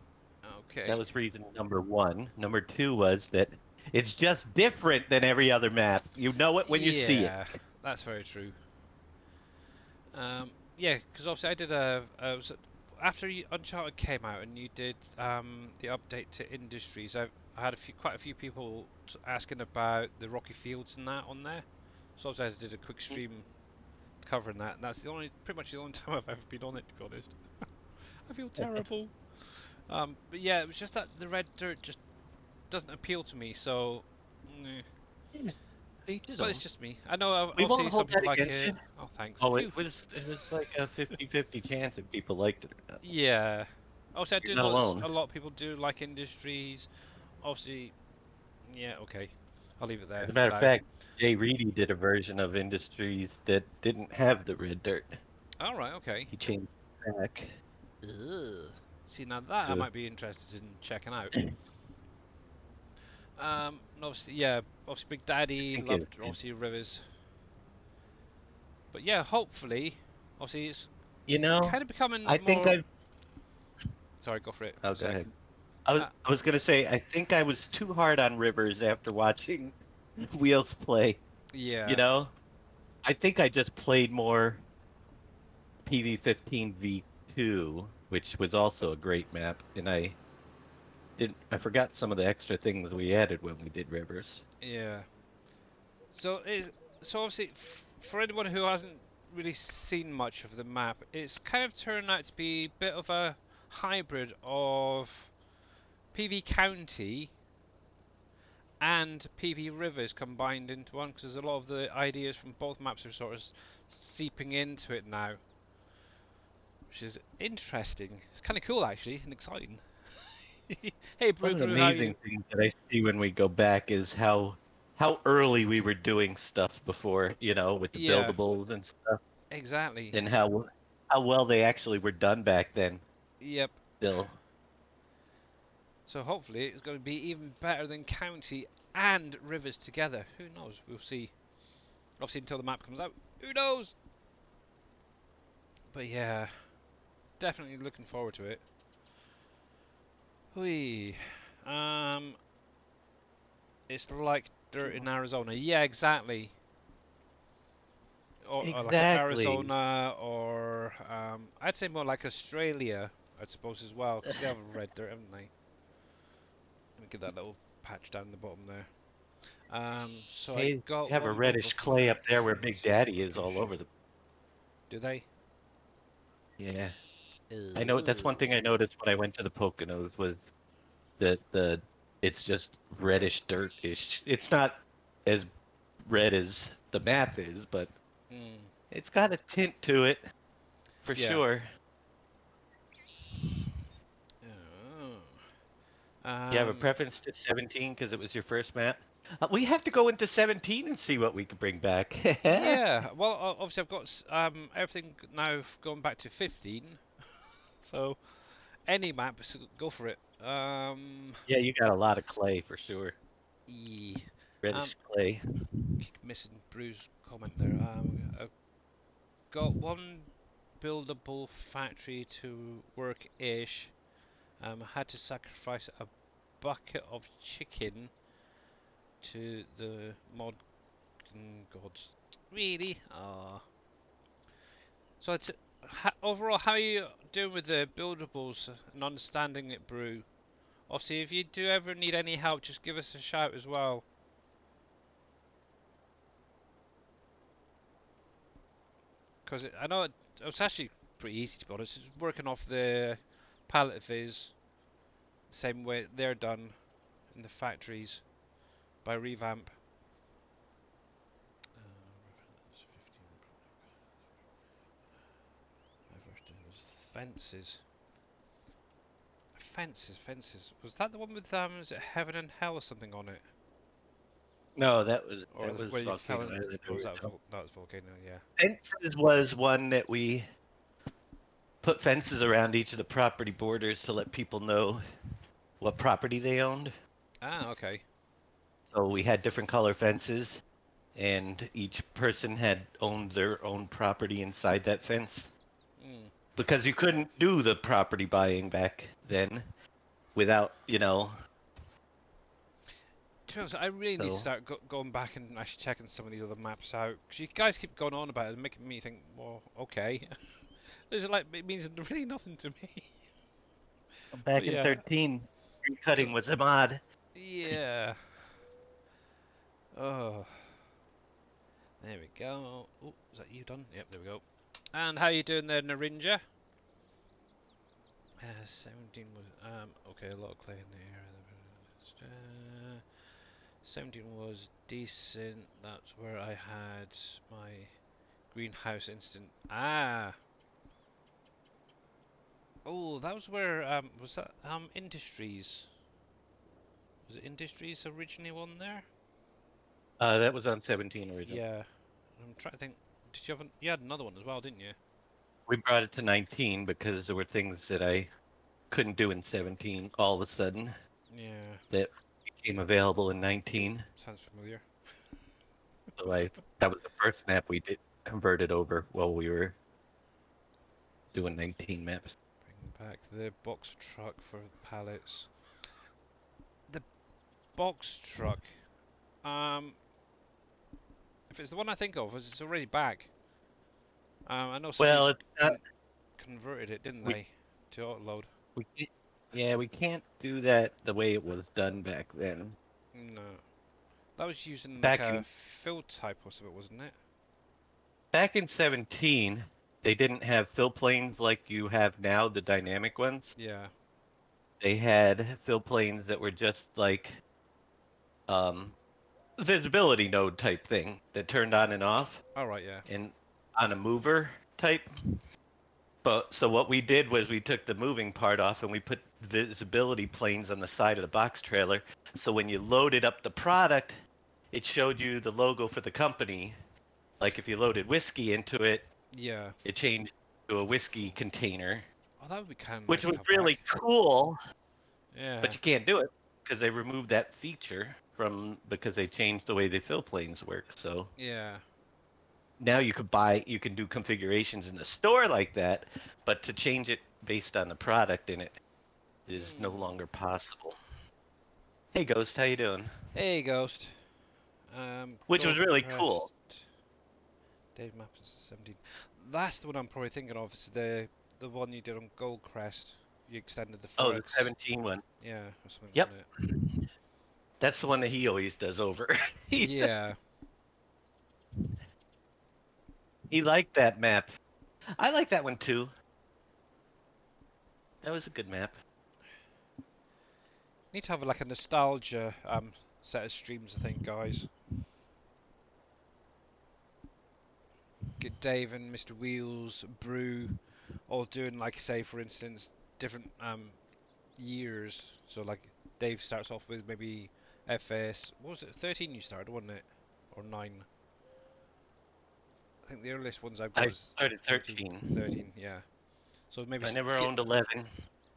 that Okay. was reason number one. Number two was that it's just different than every other map. You know it when you see it. Yeah, that's very true. Yeah, because obviously I did after Uncharted came out and you did the update to Industries. I had quite a few people asking about the rocky fields and that on there. So obviously I did a quick stream covering that. And that's pretty much the only time I've ever been on it, to be honest. I feel terrible. But yeah, it was just that the red dirt just doesn't appeal to me. So, mm, Yeah, each his but it's own. just me. I know We won't obviously some hold that people like against you. it. Oh, thanks. Oh, Phew. it was like a 50-50 chance if people liked it or not. Yeah. Also, I You're do not notice alone. a lot of people do like Industries. Obviously, yeah, okay. I'll leave it there As a for matter of now. fact, Jay Reedy did a version of Industries that didn't have the red dirt. Alright, okay. He changed it back. Ugh. See, now that I Uh, might be interested in checking out. And obviously, yeah, obviously Big I Daddy think loved, it, obviously, Rivers. But yeah, hopefully, obviously, it's you know, kind of becoming I think more. I've. Sorry, go for it. Oh, A go sec. ahead. Uh, I was gonna say I think I was too hard on Rivers after watching Wheels play. You yeah, know, I think I just played more PV15 V2, which was also a great map, and I forgot some of the extra things we added when we did Rivers. yeah. So is so obviously for anyone who hasn't really seen much of the map, it's kind of turned out to be a bit of a hybrid of PV County and PV Rivers combined into one because a lot of the ideas from both maps are sort of seeping into it now, which is interesting. It's kind of cool actually and exciting. Hey One Brew of the Brew, how are you? amazing things that I see when we go back is how early we were doing stuff before, with the Yeah, buildables and stuff, exactly. and how well they actually were done back then. Yep. Still, So hopefully it's going to be even better than County and Rivers together. Who knows? We'll see. Obviously until the map comes out. Who knows? But yeah, definitely looking forward to it. Hui. Um, it's like dirt in Arizona. Yeah, exactly. Or like exactly. Arizona, or I'd say more like Australia, I suppose as well, because they have red dirt, haven't they? Let me get that little patch down the bottom there. So I They got have a one built reddish clay before. up there where Big Daddy is all over the. Do they? Yeah. I know that's one thing I noticed when I went to the Poconos was that it's just reddish dirtish. It's not as red as the map is, but Mm, it's got a tint to it for yeah. sure. Oh. You have a preference to 17 because it was your first map? We have to go into 17 and see what we can bring back. Yeah. Well, obviously I've got everything now going back to 15. So any map, go for it. Yeah, you got a lot of clay for sure. Yeah. Um, Reddish clay. keep missing Bruce's comment there. I've got one buildable factory to work-ish. I had to sacrifice a bucket of chicken to the mod gods. Really? Ah. So it's overall, how are you doing with the buildables and understanding it, Brew? Obviously, if you do ever need any help, just give us a shout as well. Because I know it's actually pretty easy to be honest. It's working off the pallet viz, same way they're done in the factories by revamp. Fences. Fences. Was that the one with is it Heaven and Hell or something on it? No, Or that was where you fell Volcano into? Island Or was that original. that was Volcano? Yeah. Fences was one that we put fences around each of the property borders to let people know what property they owned. Ah, okay. So we had different color fences, and each person had owned their own property inside that fence. Mm. Because you couldn't do the property buying back then without, To be honest, I really need to so start going back and actually checking some of these other maps out. Because you guys keep going on about it and making me think, well, okay. This like it means really nothing to me. But back in yeah, 13, tree cutting was a mod. yeah. Oh, there we go. Oh, is that you done? Yep, there we go. And how you doing there, Narinja? 17 was okay, a lot of clay in the air. 17 was decent. That's where I had my greenhouse instant. Ah. Oh, that was where was that Industries? Was it Industries originally one there? That was on 17 original. Yeah. I'm trying to think. Did you have you had another one as well, didn't you? We brought it to 19 because there were things that I couldn't do in 17 all of a sudden Yeah. that became available in 19. Sounds familiar. So that was the first map we did converted over while we were doing 19 maps. Bring back the box truck for pallets. The box truck. Um, if it's the one I think of, it's already back. I know Well, somebody's it's not, converted it, didn't we they, to autoload? we can't, yeah, we can't do that the way it was done back then. No, that was using like Back a in fill type or something, wasn't it? back in 17, they didn't have fill planes like you have now, the dynamic ones. Yeah. They had fill planes that were just like um, visibility node type thing that turned on and off, All right. Yeah. and on a mover type. But so what we did was we took the moving part off and we put visibility planes on the side of the box trailer. So when you loaded up the product, it showed you the logo for the company. Like if you loaded whiskey into it, Yeah. it changed to a whiskey container, Oh, that would be kind of which nice was to have back. really cool. Yeah. But you can't do it because they removed that feature from because they changed the way the fill planes work. So Yeah. now you can do configurations in the store like that, but to change it based on the product in it is no Hmm. longer possible. Hey Ghost, how you doing? Hey, Ghost. Which was Gold really Crest. cool. Dave Maps 17. That's the one I'm probably thinking of. Is the one you did on Gold Crest. You extended the Oh, the Forex. 17 one. Yeah, or something, Yep, wasn't it? that's the one that he always does over. he Yeah. he liked that map. I like that one too. That was a good map. Need to have like a nostalgia set of streams, I think, guys. Get Dave and Mr. Wheels, Brew, all doing like, say, for instance, different years. So like Dave starts off with maybe FS. What was it? 13 you started, wasn't it? Or 9? I think the earliest ones I've got I is started 13. 13. 13, yeah. So maybe I never get owned 11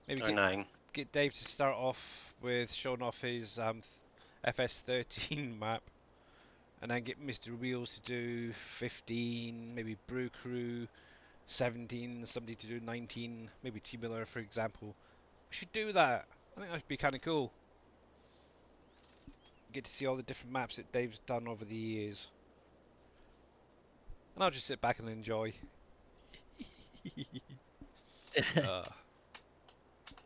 maybe or 9. get Dave to start off with showing off his FS13 map, and then get Mr. Wheels to do 15, maybe Brew Crew 17, somebody to do 19, maybe T Miller for example. We should do that. I think that would be kind of cool. Get to see all the different maps that Dave's done over the years. And I'll just sit back and enjoy. uh,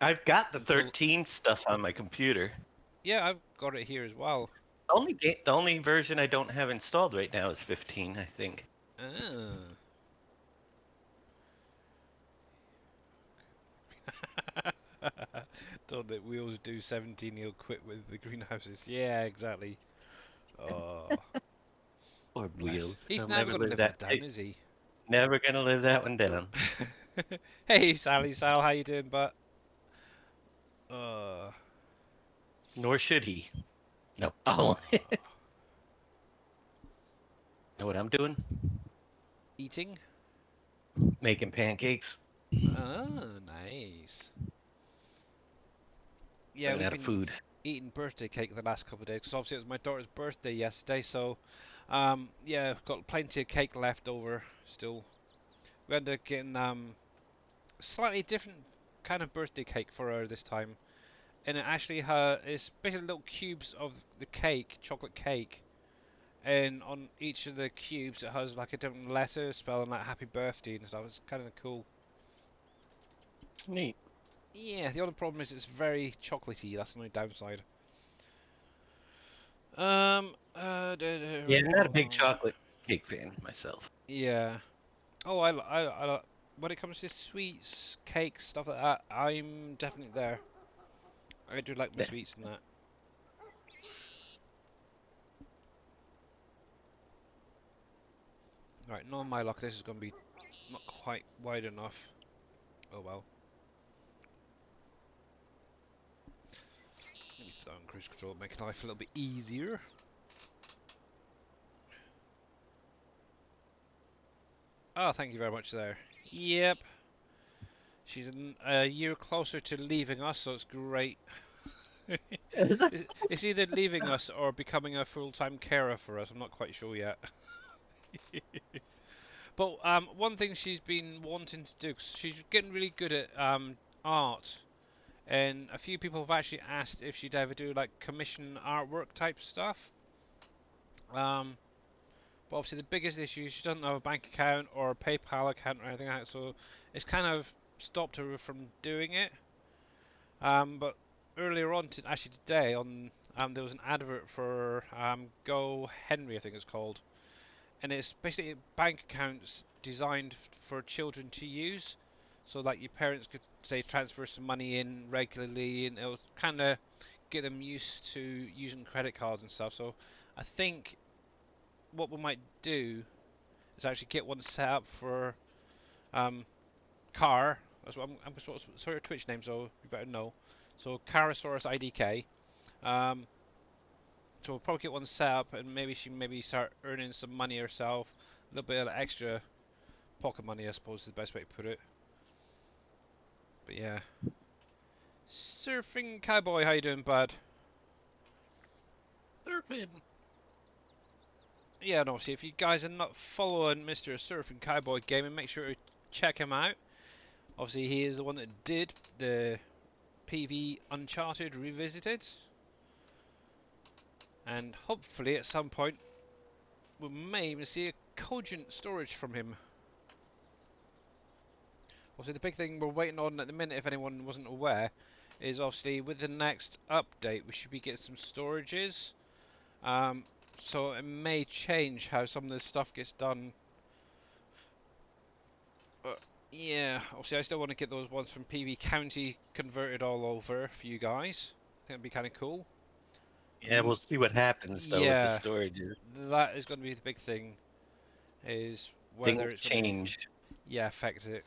I've got the until 13 stuff on my computer. Yeah, I've got it here as well. The only version I don't have installed right now is 15, I think. Ah. Don't let Wheels do 17, he'll quit with the greenhouses. Yeah, exactly. Oh, Poor bless. Wheels. He's I'll never never going to live live that. that down, is he? Never gonna live that one down. Hey, Sal, how you doing, but? Uh, Nor should he. No. uh, Oh. Know what I'm doing? eating? Making pancakes. Oh, nice. Yeah, Running we've out of been food. eating birthday cake the last couple of days because obviously it was my daughter's birthday yesterday, so yeah, I've got plenty of cake left over still. We ended up getting slightly different kind of birthday cake for her this time, and it actually it's basically little cubes of the cake, chocolate cake, and on each of the cubes it has like a different letter spelling like happy birthday and stuff. It's kind of cool. Neat. Yeah, the only problem is it's very chocolatey. That's the only downside. Um. Yeah, I'm not a big chocolate cake fan myself. Yeah. Oh, when it comes to sweets, cakes, stuff like that, I'm definitely there. I do like my Yeah. sweets and that. Right, not my luck. This is going to be not quite wide enough. Oh well. Let me put that on cruise control, make life a little bit easier. Oh, thank you very much there. Yep. She's a year closer to leaving us, so it's great. It's either leaving us or becoming a full-time carer for us. I'm not quite sure yet. But one thing she's been wanting to do, 'cause she's getting really good at art, and a few people have actually asked if she'd ever do like commission artwork type stuff. But obviously the biggest issue is she doesn't have a bank account or a PayPal account or anything like that, so it's kind of stopped her from doing it. But earlier on, actually today, on there was an advert for Go Henry, I think it's called, and it's basically bank accounts designed for children to use. So like your parents could say transfer some money in regularly, and it'll kind of get them used to using credit cards and stuff. So I think what we might do is actually get one set up for Car. That's what what's her Twitch name, so you better know. So Carasaurus IDK. Um, so we'll probably get one set up, and maybe she maybe start earning some money herself, a little bit of extra pocket money, I suppose is the best way to put it. But yeah, Surfing Cowboy, how you doing, bud? Surfing. Yeah, and obviously if you guys are not following Mr. Surfing Cowboy Gaming, make sure to check him out. Obviously he is the one that did the PV Uncharted Revisited, and hopefully at some point we may even see a cogent storage from him. Obviously the big thing we're waiting on at the minute, if anyone wasn't aware, is obviously with the next update we should be getting some storages. So it may change how some of this stuff gets done. Yeah, obviously I still want to get those ones from PV County converted all over for you guys. I think that'd be kind of cool. Yeah, we'll see what happens though with the Yeah, storages. that is going to be the big thing, is whether Things it's going to, change. yeah, affect it.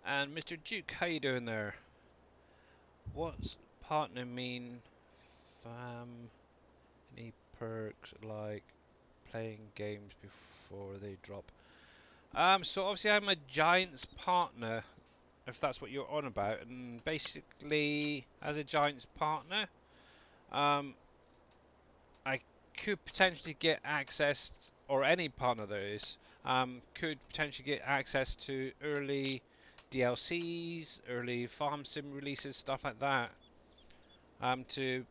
And Mr. Duke, how you doing there? What's partner mean? Any perks like playing games before they drop? So obviously I'm a Giants partner, if that's what you're on about, and basically as a Giants partner, um, I could potentially get access, or any partner there is, could potentially get access to early DLCs, early farm sim releases, stuff like that, to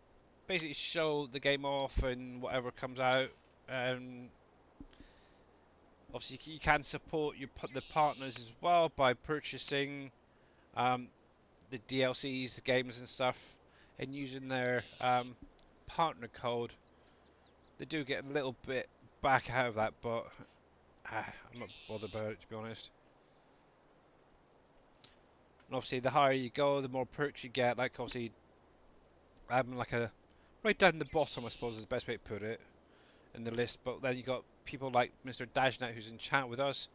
basically show the game off and whatever comes out. And obviously you can support the partners as well by purchasing um, the DLCs, the games and stuff, and using their partner code. They do get a little bit back out of that, but I'm not bothered about it, to be honest. And obviously, the higher you go, the more perks you get. Like obviously, I'm like a right down the bottom, I suppose is the best way to put it in the list. But then you got people like Mr. Dashnet, who's in chat with us,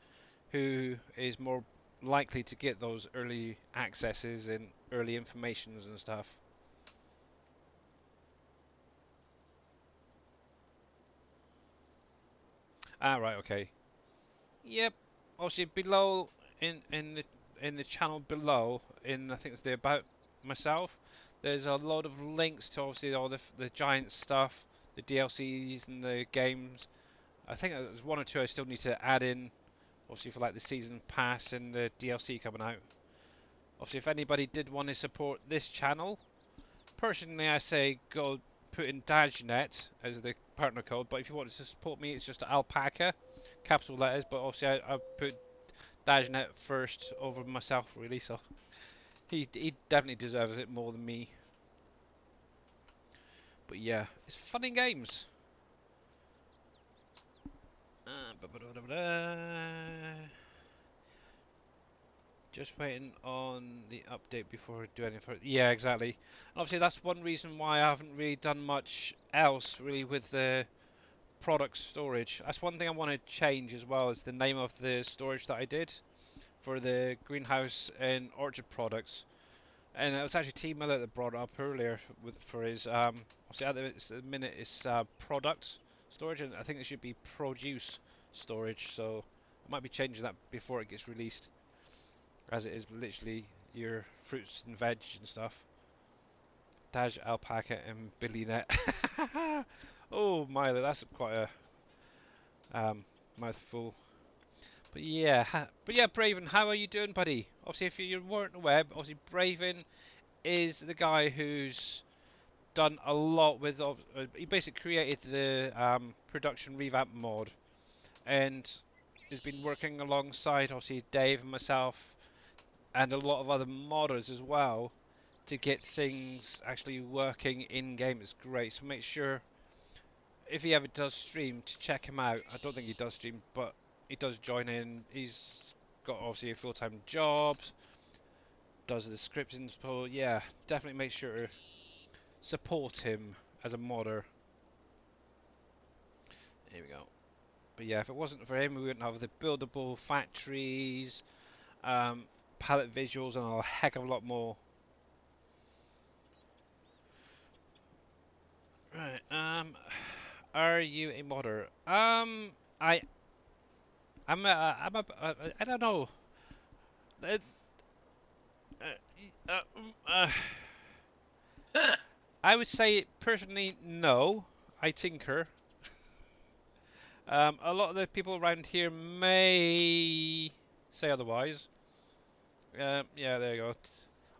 who is more likely to get those early accesses and early informations and stuff. Ah, right, okay. Yep. Obviously, below in the channel below, I think it's the about myself. There's a lot of links to obviously all the giant stuff, the DLCs and the games. I think there's one or two I still need to add in, obviously for like the season pass and the DLC coming out. Obviously, if anybody did want to support this channel, personally I say go put in DajNet as the partner code. But if you wanted to support me, it's just Alpaca, capital letters. But obviously I put DajNet first over myself, really. So he definitely deserves it more than me. But yeah, it's fun and games. Just waiting on the update before I do anything further. Yeah, exactly. And obviously, that's one reason why I haven't really done much else really with the product storage. That's one thing I want to change as well, is the name of the storage that I did for the greenhouse and orchard products. And it was actually T Miller that brought it up earlier for his obviously at the minute it's product storage, and I think it should be produce storage. So I might be changing that before it gets released, as it is literally your fruits and veg and stuff. Daj, Alpaca, and Billy Net. Oh, Milo, that's quite a mouthful. But yeah, Braven, how are you doing, buddy? Obviously, if you weren't aware, obviously Braven is the guy who's done a lot with. He basically created the production revamp mod, and has been working alongside obviously Dave and myself, and a lot of other modders as well, to get things actually working in game. It's great. So make sure, if he ever does stream, to check him out. I don't think he does stream, but he does join in. He's got obviously a full-time job, does the scripting, so yeah, definitely make sure to support him as a modder. Here we go. But yeah, if it wasn't for him, we wouldn't have the buildable factories, palette visuals, and a heck of a lot more. Right. Are you a modder? I, I don't know. Uh, uh, uh, uh, I would say personally, no. I tinker. A lot of the people around here may say otherwise. Yeah, there you go.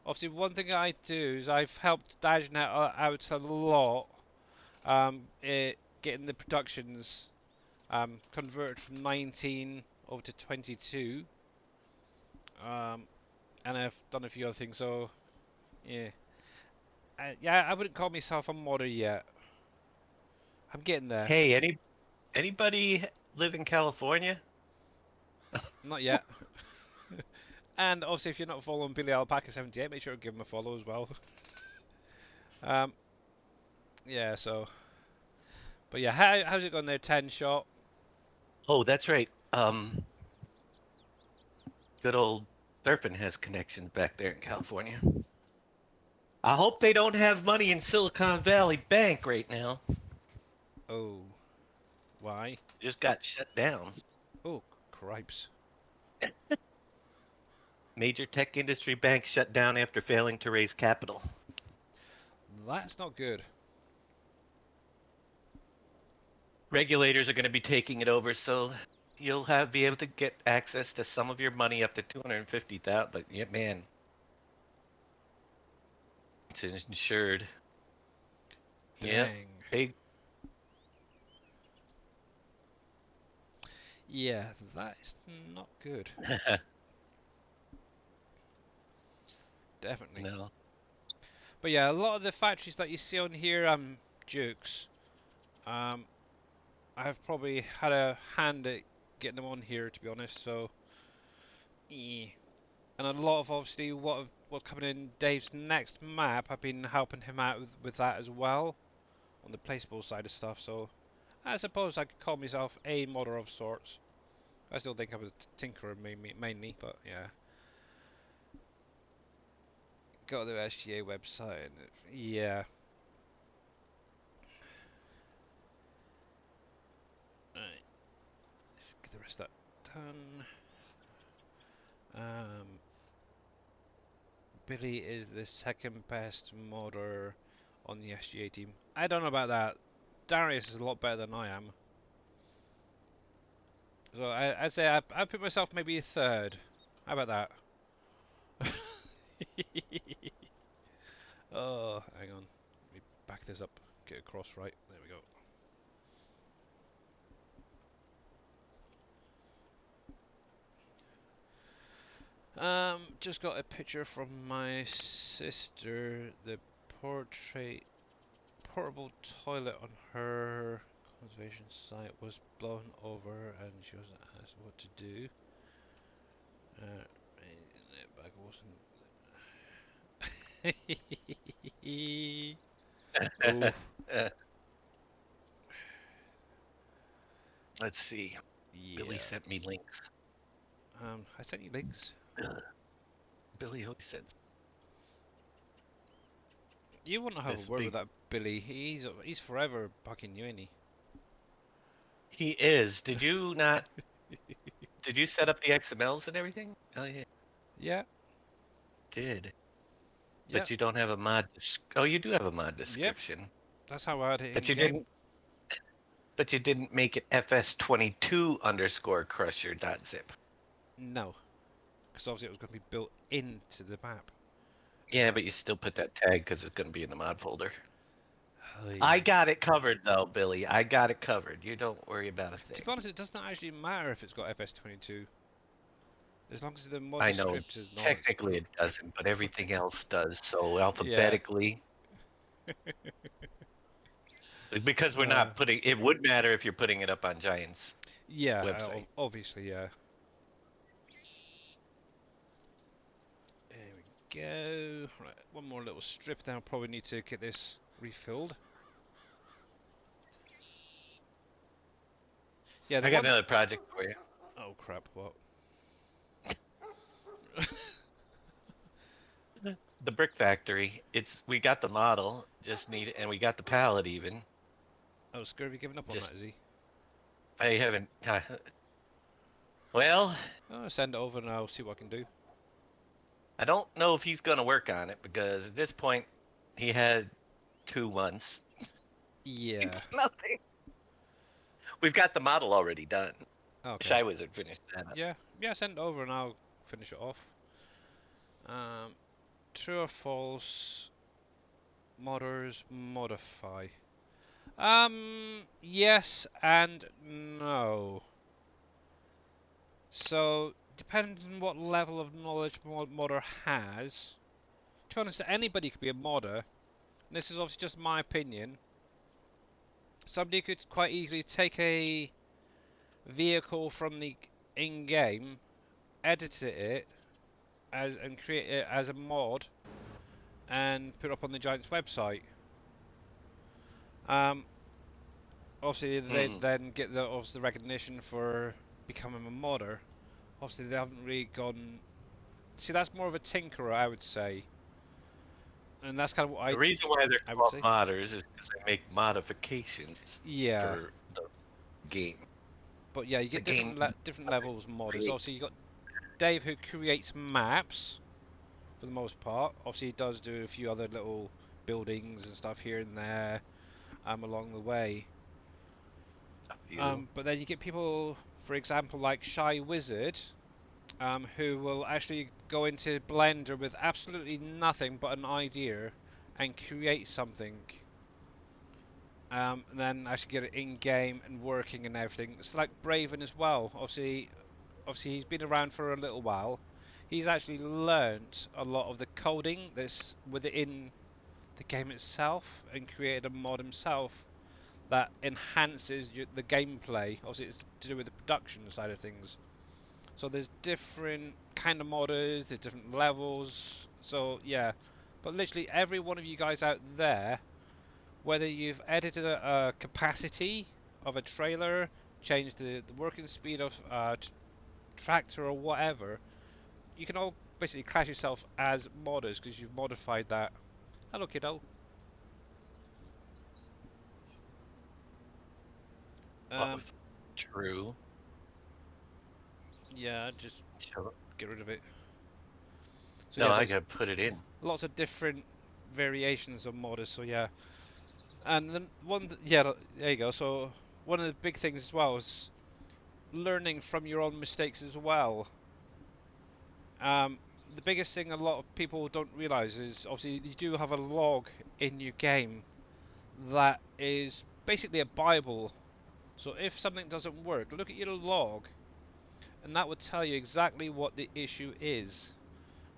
Obviously, one thing I do is I've helped Dajnet out a lot, getting the productions converted from 19 over to 22, and I've done a few other things. So yeah, yeah, I wouldn't call myself a modder yet. I'm getting there. Hey, anybody live in California? Not yet. And obviously, if you're not following Billy Alpaca 78, make sure to give him a follow as well. um, yeah. So, but yeah, how's it going there? 10 shot. Oh, that's right. Good old Serpent has connections back there in California. I hope they don't have money in Silicon Valley Bank right now. Oh, why? Just got shut down. Oh, cripes. Major tech industry bank shut down after failing to raise capital. That's not good. Regulators are going to be taking it over, so you'll be able to get access to some of your money up to 250,000. But yeah, man, it's insured. Yep. Dang. Big. Yeah, that is not good. Definitely. No. But yeah, a lot of the factories that you see on here, Dukes, I've probably had a hand at getting them on here, to be honest. So, eh. And a lot of obviously what's coming in Dave's next map, I've been helping him out with that as well, on the placeable side of stuff. So, I suppose I could call myself a modder of sorts. I still think I'm a tinkerer mainly, but yeah. Go to the SGA website, and yeah. Right, let's get the rest of that done. Billy is the second best modder on the SGA team. I don't know about that. Darius is a lot better than I am. So I'd say I put myself maybe third. How about that? Oh, hang on. Let me back this up. Get across right. There we go. Just got a picture from my sister. The portable toilet on her conservation site was blown over, and she was asked what to do. Back wasn't. Oof. Let's see. Yeah. Billy sent me links. I sent you links. Billy always said You wouldn't have this a word big. with that Billy. He's forever bugging you, ain't he? He is. Did you not? Did you set up the XMLs and everything? Oh yeah, Yeah. did. Yep. But you don't have a mod. Oh, you do have a mod Yep. description. That's how I had it But in you game. didn't. But you didn't make it fs22 underscore crusher dot zip. No, because obviously it was going to be built into the map. Yeah, but you still put that tag because it's going to be in the mod folder. I Hey. got it covered though, Billy. I got it covered. You don't worry about a To thing. be honest, it doesn't actually matter if it's got FS22, as long as the mod I know descriptor is not. technically it doesn't, but everything else does. So Yeah. alphabetically, because we're Uh, not putting. It would matter if you're putting it up on Giant's yeah. website. Obviously, yeah. There we go. Right, one more little strip. Then I'll probably need to get this refilled. Yeah, the I got one. another project for you. Oh crap! What? The brick factory. We got the model, just need and we got the pallet even. Oh, Scurvy giving up on Just that, is he? I haven't. Well, Oh, send it over and I'll see what I can do. I don't know if he's gonna work on it because at this point he had 2 months. Yeah. Nothing. We've got the model already done. Okay. Shy Wizard finished that up. Yeah. Yeah, send it over and I'll finish it off. True or false? Modders modify. Yes and no. So, depending on what level of knowledge modder has, to be honest, anybody could be a modder. And this is obviously just my opinion. Somebody could quite easily take a vehicle from the in-game edited it as and create it as a mod and put it up on the Giants website. Um, obviously they Hmm. then get the recognition for becoming a modder. Obviously they haven't really gone. See, that's more of a tinkerer, I would say, and that's kind of what The reason why they're I would called say. modders is because they make modifications Yeah, for the game. but yeah, you The get game different levels of modders. create. Obviously you got Dave who creates maps for the most part. Obviously he does do a few other little buildings and stuff here and there along the way. You. But then you get people, for example, like Shy Wizard, who will actually go into Blender with absolutely nothing but an idea and create something, and then actually get it in game and working and everything. It's like Braven as well. Obviously he's been around for a little while. He's actually learnt a lot of the coding that's within the game itself and created a mod himself that enhances the gameplay. Obviously, it's to do with the production side of things. So there's different kind of modders, there's different levels. So yeah, but literally every one of you guys out there, whether you've edited a capacity of a trailer, changed the working speed of a tractor or whatever, you can all basically class yourself as modders because you've modified that. Hello, kiddo. Oh, Um, true. yeah, just Sure. get rid of it. So No, yeah, I there's gotta put it in. lots of different variations of modders. So yeah, and then yeah, there you go. So one of the big things as well is learning from your own mistakes as well. Um, the biggest thing a lot of people don't realize is obviously you do have a log in your game that is basically a Bible. So if something doesn't work, look at your log, and that would tell you exactly what the issue is.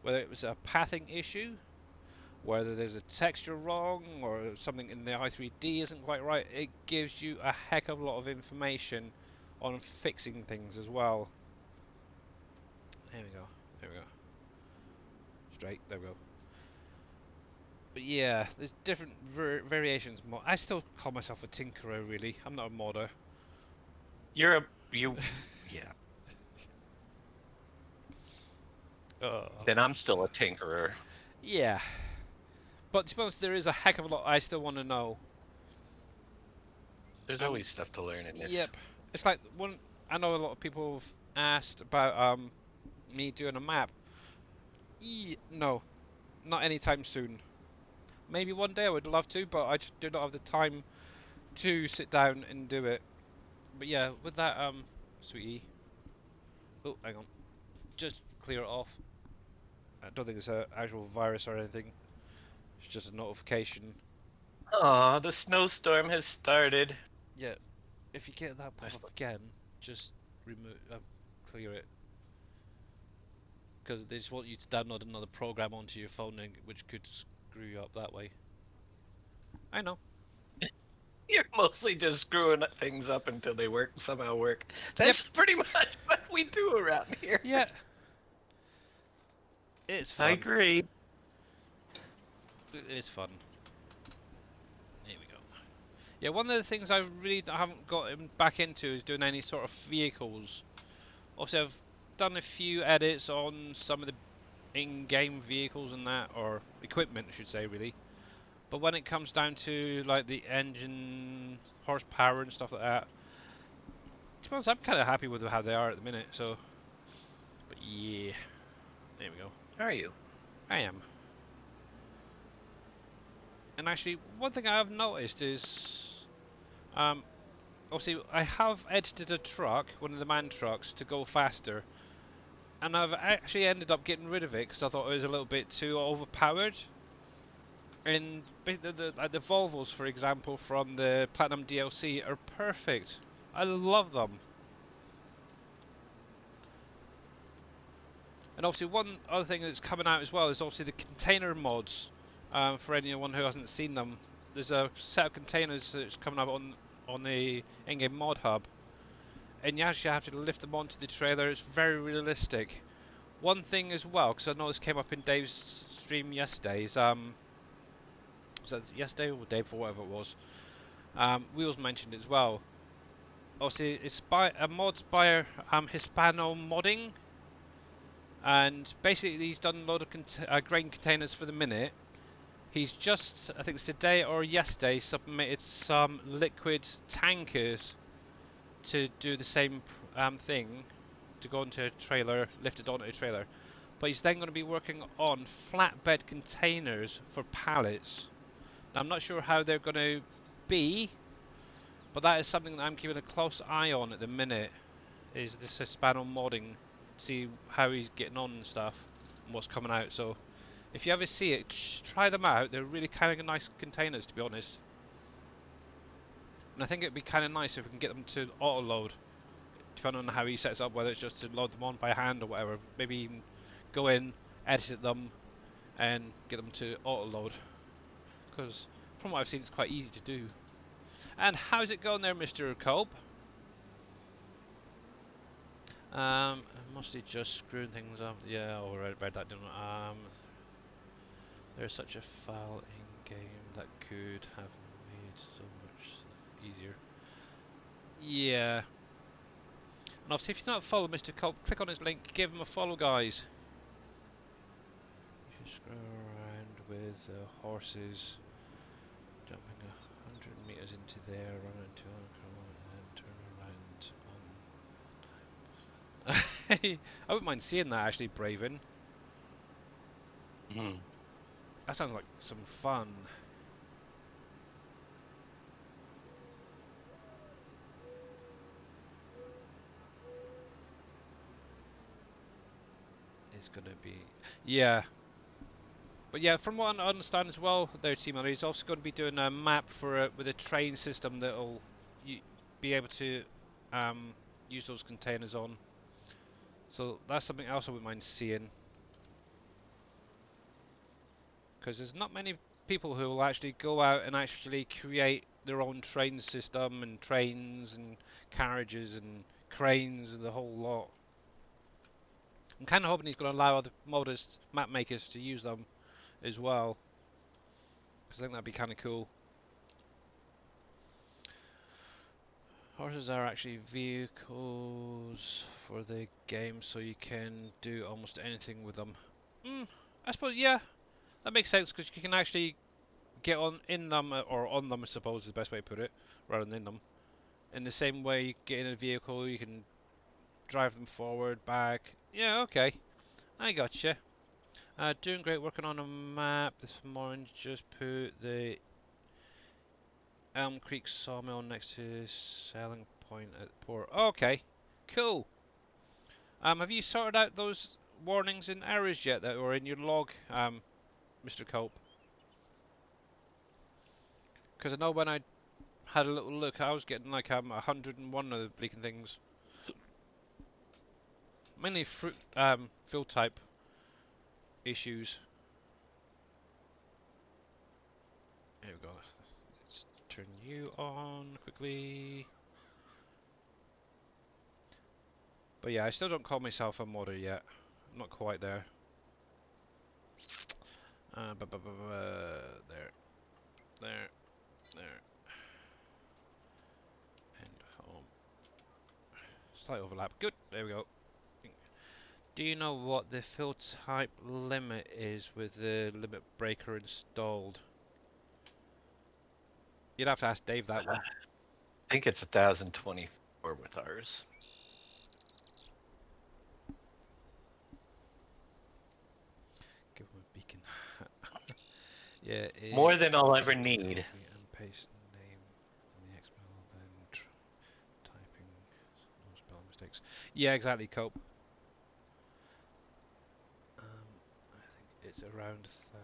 Whether it was a pathing issue, whether there's a texture wrong, or something in the i3D isn't quite right, it gives you a heck of a lot of information on fixing things as well. There we go. There we go. Straight. There we go. But yeah, there's different variations. I still call myself a tinkerer, really. I'm not a modder. You're a you. Yeah. uh, Then I'm still a tinkerer. yeah. But to be honest, there is a heck of a lot I still want to know. There's And always stuff to learn in this. yep, it's like one. I know a lot of people have asked about me doing a map. No, not anytime soon. Maybe one day I would love to, but I just do not have the time to sit down and do it. But yeah, with that sweetie. Oh, hang on. Just clear it off. I don't think it's an actual virus or anything. It's just a notification. Aw, the snowstorm has started. Yeah, if you get that pop There's up again, just remove, clear it, because they just want you to download another program onto your phone, which could screw you up that way. I know. You're mostly just screwing things up until they work somehow work. Yep. That's pretty much what we do around here. Yeah, it's I fun. agree. It's fun. Here we go. Yeah, one of the things I really haven't gotten back into is doing any sort of vehicles. Obviously, I've done a few edits on some of the in-game vehicles and that, or equipment, I should say, really. But when it comes down to like the engine horsepower and stuff like that, to be honest, I'm kind of happy with how they are at the minute. So, but yeah, there we go. Are you? I am. And actually, one thing I have noticed is, obviously, I have edited a truck, one of the man trucks, to go faster, and I've actually ended up getting rid of it because I thought it was a little bit too overpowered. And like the Volvos, for example, from the Platinum DLC are perfect. I love them. And obviously, one other thing that's coming out as well is obviously the container mods. For anyone who hasn't seen them, there's a set of containers that's coming up on the in-game mod hub, and you actually have to lift them onto the trailer. It's very realistic. One thing as well, because I know this came up in Dave's stream yesterday, is was that yesterday or the day before, whatever it was. Wheels mentioned it as well. Obviously, it's by a mod's by Hispano Modding, and basically he's done a lot of grain containers for the minute. He's just, I think it's today or yesterday, submitted some liquid tankers to do the same thing, to go into a trailer, lifted onto a trailer. But he's then going to be working on flatbed containers for pallets. Now, I'm not sure how they're going to be, but that is something that I'm keeping a close eye on at the minute, is this Hispano modding, see how he's getting on and stuff, and what's coming out. So if you ever see it, try them out. They're really kind of nice containers, to be honest. And I think it'd be kind of nice if we can get them to auto load, depending on how he sets up, whether it's just to load them on by hand or whatever. Maybe even go in, edit them, and get them to auto load. Because from what I've seen, it's quite easy to do. And how's it going there, Mr. Cope? Mostly just screwing things up. Yeah, alright, read that, didn't I? There's such a file in game that could have made so much stuff easier. Yeah. And obviously, if you're not following Mr. Cope, click on his link, give him a follow, guys. You should scroll around with the horses, jumping 100 meters into there, running into and then turn around on. I wouldn't mind seeing that actually, Braven. Mm. That sounds like some fun. It's gonna be, yeah. But yeah, from what I understand as well, their team he's also going to be doing a map for with a train system that'll be able to use those containers on. So that's something else I wouldn't mind seeing, because there's not many people who will actually go out and actually create their own train system and trains and carriages and cranes and the whole lot. I'm kind of hoping he's going to allow other modders, map makers, to use them as well, because I think that'd be kind of cool. Horses are actually vehicles for the game, so you can do almost anything with them. I suppose, yeah, that makes sense, because you can actually get on in them, or on them, I suppose is the best way to put it, rather than in them. In the same way you get in a vehicle, you can drive them forward, back. Yeah, okay, I gotcha. Doing great, working on a map this morning. Just put the Elm Creek sawmill next to the selling point at the port. Okay, cool. Have you sorted out those warnings and errors yet that were in your log, Mr. Cope? Because I know when I had a little look, I was getting like 101 of the bleaking things. Mainly fruit, field type issues. Here we go. Let's turn you on quickly. But yeah, I still don't call myself a modder yet. I'm not quite there. There, there, there, and home. Slight overlap. Good. There we go. Do you know what the fill type limit is with the limit breaker installed? You'd have to ask Dave that one. I think it's 1024 with ours. Give him a beacon. Yeah, More than I'll ever need. Copy and paste name in the XML, then typing, no spelling mistakes. Yeah, exactly, Cope. I think it's around 1,000.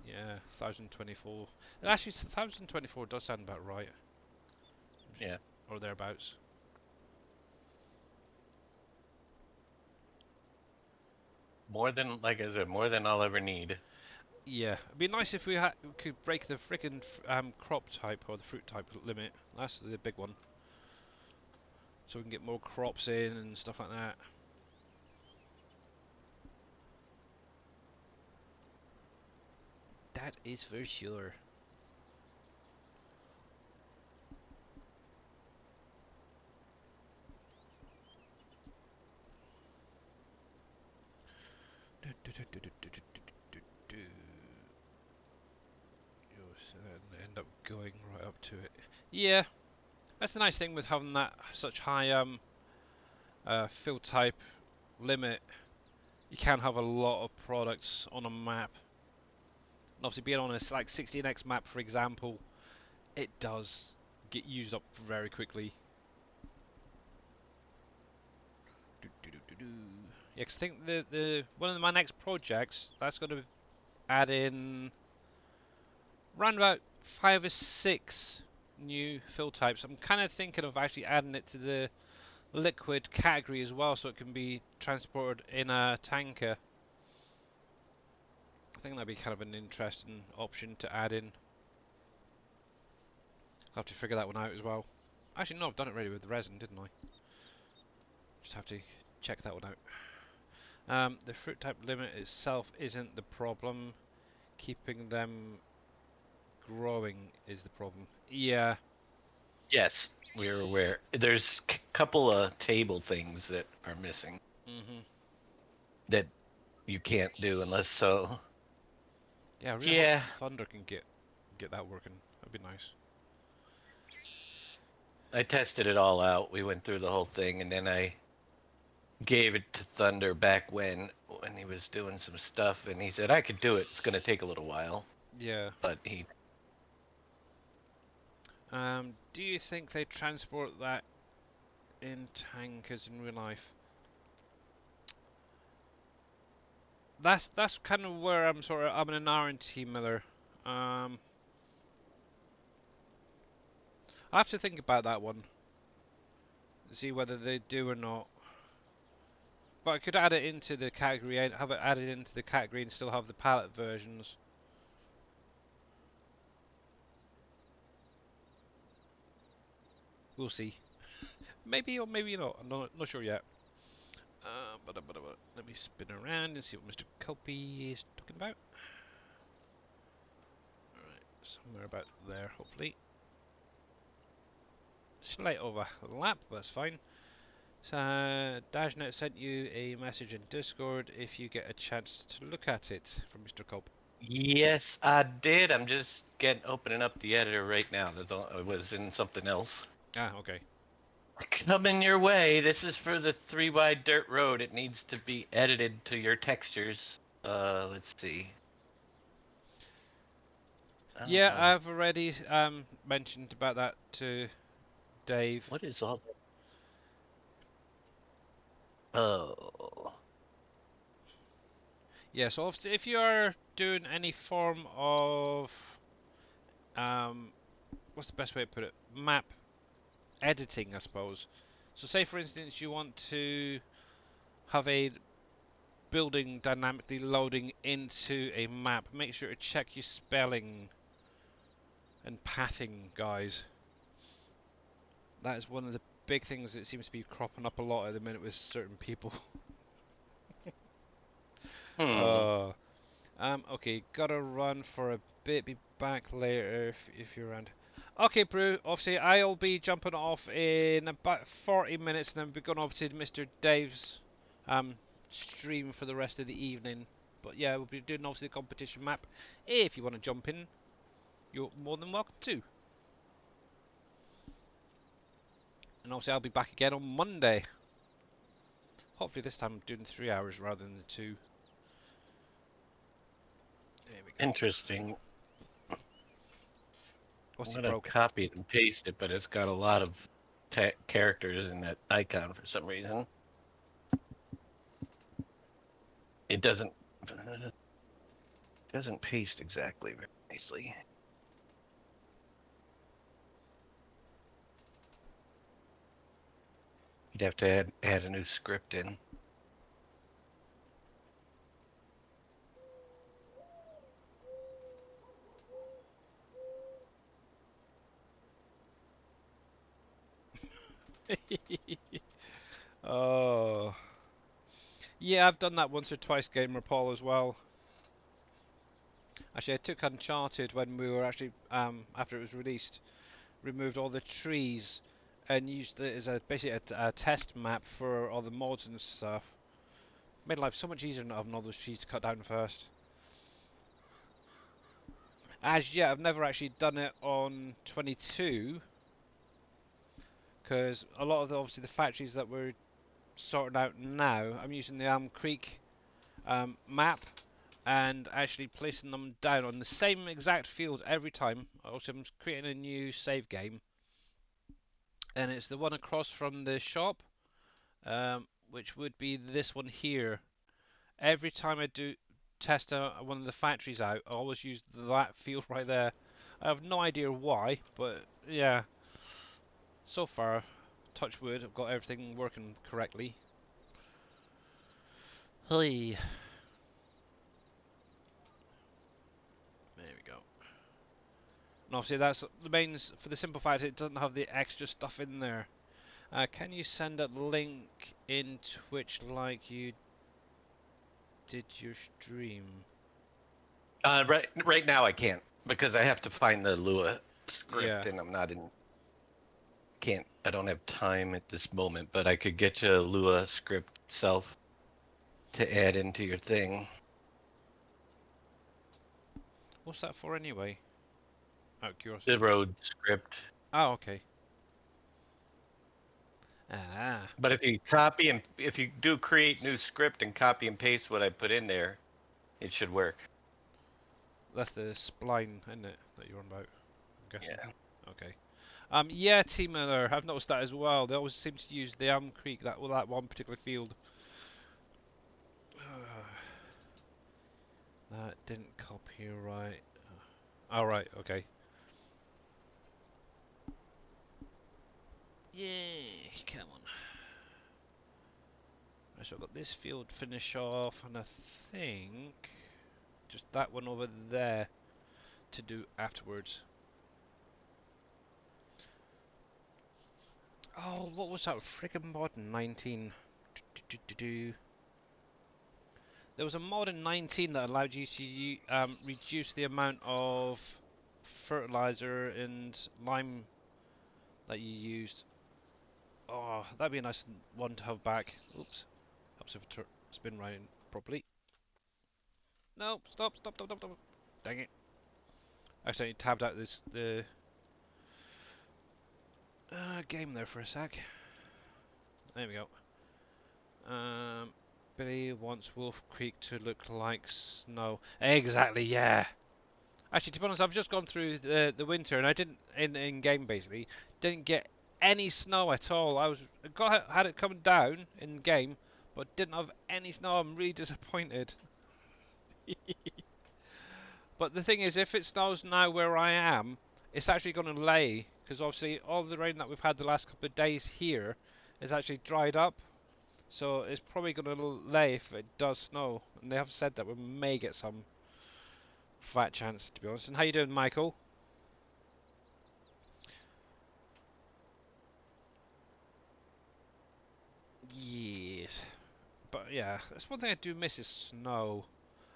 Yeah, 1,024. Actually, 1,024 does sound about right. Yeah. Or thereabouts. More than, like I said, more than I'll ever need. Yeah, it'd be nice if we could break the frickin' crop type or the fruit type limit. That's the big one. So we can get more crops in and stuff like that. is for sure. And end up going right up to it. Yeah, that's the nice thing with having that such high fill type limit. You can have a lot of products on a map. And obviously, being on a like 16x map, for example, it does get used up very quickly. Yeah, 'cause I think the one of my next projects that's going to add in around about 5 or 6 new fill types. I'm kind of thinking of actually adding it to the liquid category as well, so it can be transported in a tanker. I think that'd be kind of an interesting option to add in. I'll have to figure that one out as well. Actually, no, I've done it already with the resin, didn't I? Just have to check that one out. The fruit type limit itself isn't the problem. Keeping them growing is the problem. Yeah. Yes, we're aware. There's a couple of table things that are missing Mhm. that you can't do unless so. Yeah, I really hope Yeah, Thunder can get that working. That'd be nice. I tested it all out. We went through the whole thing, and then I gave it to Thunder back when he was doing some stuff, and he said I could do it. It's gonna take a little while, Yeah. but he. Do you think they transport that in tankers in real life? That's kind of where I'm an RNT Miller. I have to think about that one. See whether they do or not. But I could add it into the category, have it added into the category and still have the pallet versions. We'll see. Maybe or maybe not. I'm not sure yet. But let me spin around and see what Mr. Copy is talking about. Alright, somewhere about there, hopefully. Slight overlap, that's fine. So, Dashnet sent you a message in Discord if you get a chance to look at it from Mr. Cope. Yes, I did. I'm just opening up the editor right now. I was in something else. Ah, okay. Coming your way. This is for the 3 wide dirt road. It needs to be edited to your textures. Let's see. I don't Yeah, know. I've already mentioned about that to Dave. What is all that? Oh. Yeah, so if you are doing any form of what's the best way to put it? Map editing, I suppose. So say for instance you want to have a building dynamically loading into a map, make sure to check your spelling and pathing, guys. That is one of the big things that seems to be cropping up a lot at the minute with certain people. Hmm. Okay, gotta run for a bit, be back later if you're around. Okay, Brew, obviously I'll be jumping off in about 40 minutes and then we're going off to Mr. Dave's stream for the rest of the evening. But yeah, we'll be doing obviously the competition map. If you want to jump in, you're more than welcome to. And obviously I'll be back again on Monday. Hopefully this time I'm doing 3 hours rather than the 2. There we go. Interesting. What's I'm he gonna broke? copy it and paste it, but it's got a lot of characters in that icon for some reason. It doesn't paste exactly very nicely. You'd have to add a new script in. Oh. Yeah, I've done that once or twice, Gamer Paul, as well. Actually, I took Uncharted when we were actually after it was released, removed all the trees and used it as basically a test map for all the mods and stuff. Made life so much easier not having all those trees to cut down first. As yet, I've never actually done it on 22 because a lot of obviously the factories that we're sorting out now, I'm using the Creek map and actually placing them down on the same exact field every time. Also, I'm creating a new save game, and it's the one across from the shop, which would be this one here. Every time I do test one of the factories out, I always use that field right there. I have no idea why, but yeah. So far, touch wood, I've got everything working correctly. Hey. There we go. And obviously that's the main, for the simple fact it doesn't have the extra stuff in there. Can you send that link in Twitch like you did your stream? Right now I can't because I have to find the Lua Yeah. script and I'm not in. I don't have time at this moment, but I could get you a Lua script itself to add into your thing. What's that for anyway? Out of The curiosity. road script. Oh, okay. Ah, But if you do create new script and copy and paste what I put in there, it should work. that's the spline, isn't it, that you're on about? I'm guessing. Yeah. Okay. Yeah, T Miller, I've noticed that as well. They always seem to use the Creek, that one particular field. That didn't copyright. Oh, right, okay. Yay, come on. Right, so I've got this field finish off, and I think just that one over there to do afterwards. Oh, what was that friggin' mod in 19? There was a mod in 19 that allowed you to reduce the amount of fertilizer and lime that you used. Oh, that'd be a nice one to have back. Oops. Helps if I spin right in properly. No, stop. Dang it. I accidentally tabbed out the game there for a sec. There we go. Billy wants WolfCreek to look like snow. Exactly, yeah. Actually, to be honest, I've just gone through the winter and I didn't in game basically didn't get any snow at all. Had it coming down in game, but didn't have any snow. I'm really disappointed. But the thing is, if it snows now where I am, it's actually going to lay because obviously all the rain that we've had the last couple of days here is actually dried up. So it's probably going to lay if it does snow. And they have said that we may get some fat chance, to be honest. And how you doing, Michael? Yes. But yeah, that's one thing I do miss is snow.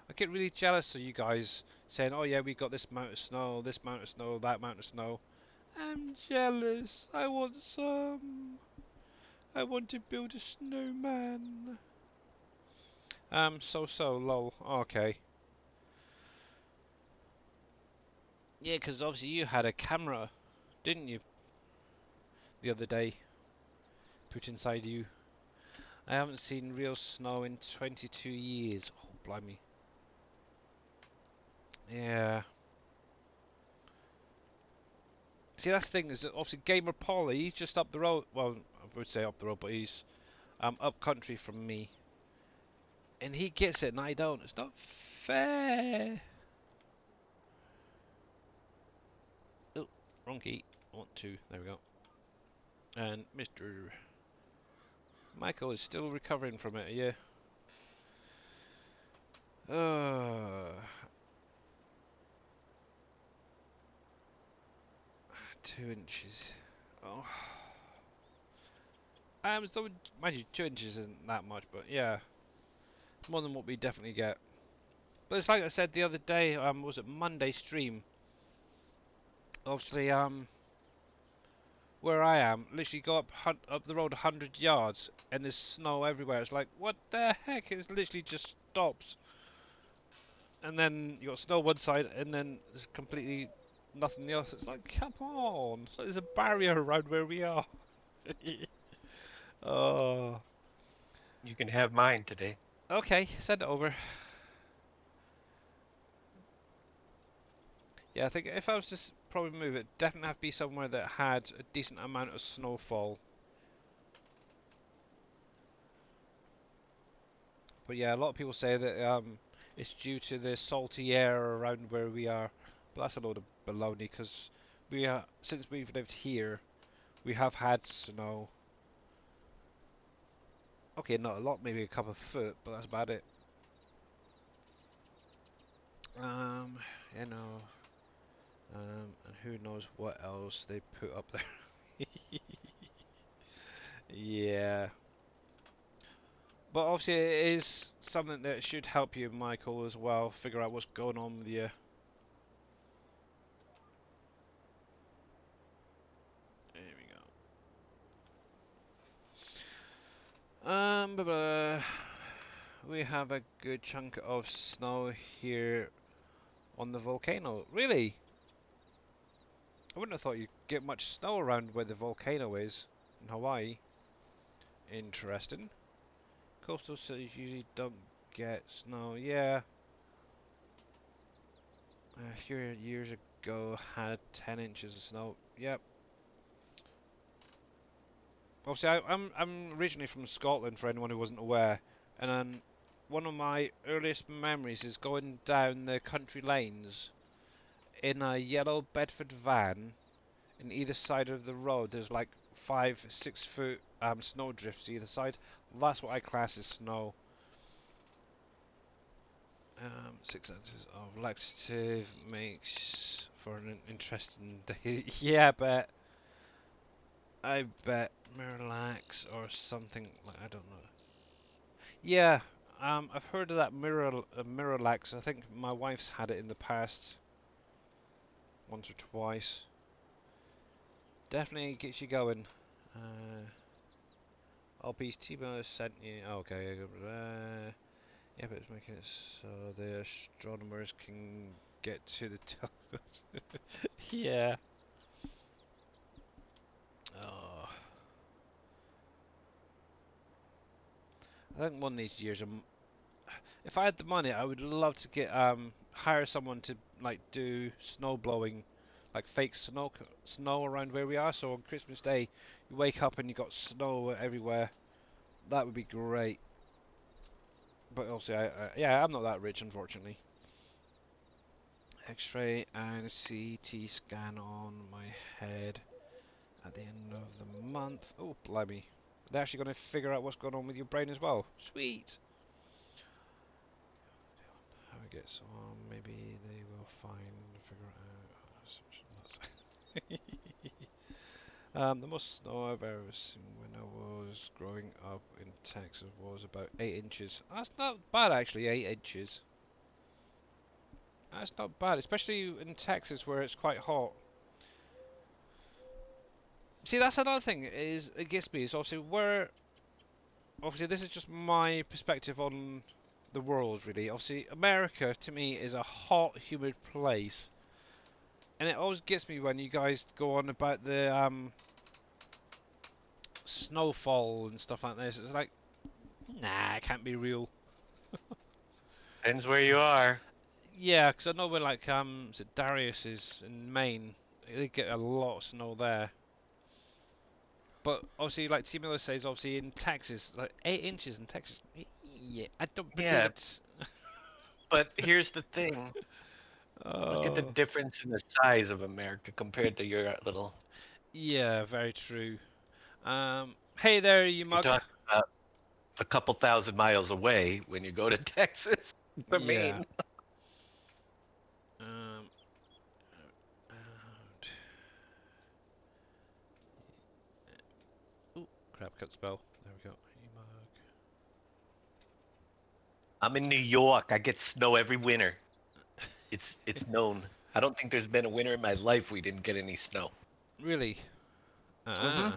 I get really jealous of you guys saying, oh yeah, we got this amount of snow, this amount of snow, that amount of snow. I'm jealous. I want some. I want to build a snowman. Lol. Okay. Yeah, because obviously you had a camera, didn't you, the other day, put inside you. I haven't seen real snow in 22 years. Oh, blimey. Yeah. See, that's the thing, is that obviously Gamer Polly, he's just up the road. Well, I would say up the road, but he's up country from me. And he gets it and I don't. It's not fair. Oh, wrong key. 1, 2. There we go. And Mr. Michael is still recovering from it, yeah. 2 inches. Oh. So mind you, 2 inches isn't that much, but yeah, more than what we definitely get. But it's like I said the other day. Was it Monday stream? Obviously, where I am, literally go up the road 100 yards, and there's snow everywhere. It's like, what the heck? It literally just stops, and then you got snow one side, and then there's completely nothing the other. It's like, come on! So there's a barrier around where we are. Oh, You can have mine today. okay, send it over. Yeah, I think if I was to probably move it, definitely have to be somewhere that had a decent amount of snowfall. But yeah, a lot of people say that it's due to the salty air around where we are. But that's a load of baloney because since we've lived here, we have had snow. Okay, not a lot, maybe a couple of foot, but that's about it. Um, you know, and who knows what else they put up there. Yeah. But obviously it is something that should help you, Michael, as well, figure out what's going on with you. There we go. We have a good chunk of snow here on the volcano. Really? I wouldn't have thought you'd get much snow around where the volcano is in Hawaii. Interesting. Coastal cities usually don't get snow. Yeah. A few years ago had 10 inches of snow. Yep. Obviously, I'm originally from Scotland, for anyone who wasn't aware, and then one of my earliest memories is going down the country lanes in a yellow Bedford van. In either side of the road, there's like 5, 6 foot snow drifts either side. That's what I class as snow. 6 ounces of laxative makes for an interesting day. Yeah, I bet Miralax or something like I don't know. Yeah, I've heard of that Miralax. I think my wife's had it in the past, once or twice. Definitely gets you going. All peace T-Bone sent you. Okay, yeah, but it's making it so the astronomers can get to the top. Yeah. Oh, I think one of these years, if I had the money, I would love to get hire someone to like do snow blowing, like fake snow around where we are. So on Christmas Day, you wake up and you got snow everywhere. That would be great. But obviously, yeah, I'm not that rich, unfortunately. X-ray and CT scan on my head at the end of the month. Oh, blimey. They're actually going to figure out what's going on with your brain as well. Sweet. How it gets on, maybe they will figure out. The most snow I've ever seen when I was growing up in Texas was about 8 inches. That's not bad actually, 8 inches. That's not bad, especially in Texas where it's quite hot. See, that's another thing is it gets me. Is obviously this is just my perspective on the world, really. Obviously, America to me is a hot, humid place, and it always gets me when you guys go on about the snowfall and stuff like this. It's like, nah, it can't be real. Depends where you are. Yeah, because I know where like is it Darius is in Maine, they get a lot of snow there. But obviously, like T Miller says, obviously in Texas, like 8 inches in Texas. Yeah, I don't believe Yeah, it. but here's the thing. Look at the Oh, difference in the size of America compared to your little. yeah, very true. Hey there, you You mug. talk about a couple thousand miles away when you go to Texas to Yeah. Maine. Um. And, ooh, crap, cut spell. There we go. Hey, mug. I'm in New York. I get snow every winter. It's known. I don't think there's been a winter in my life we didn't get any snow. Really? Hmm.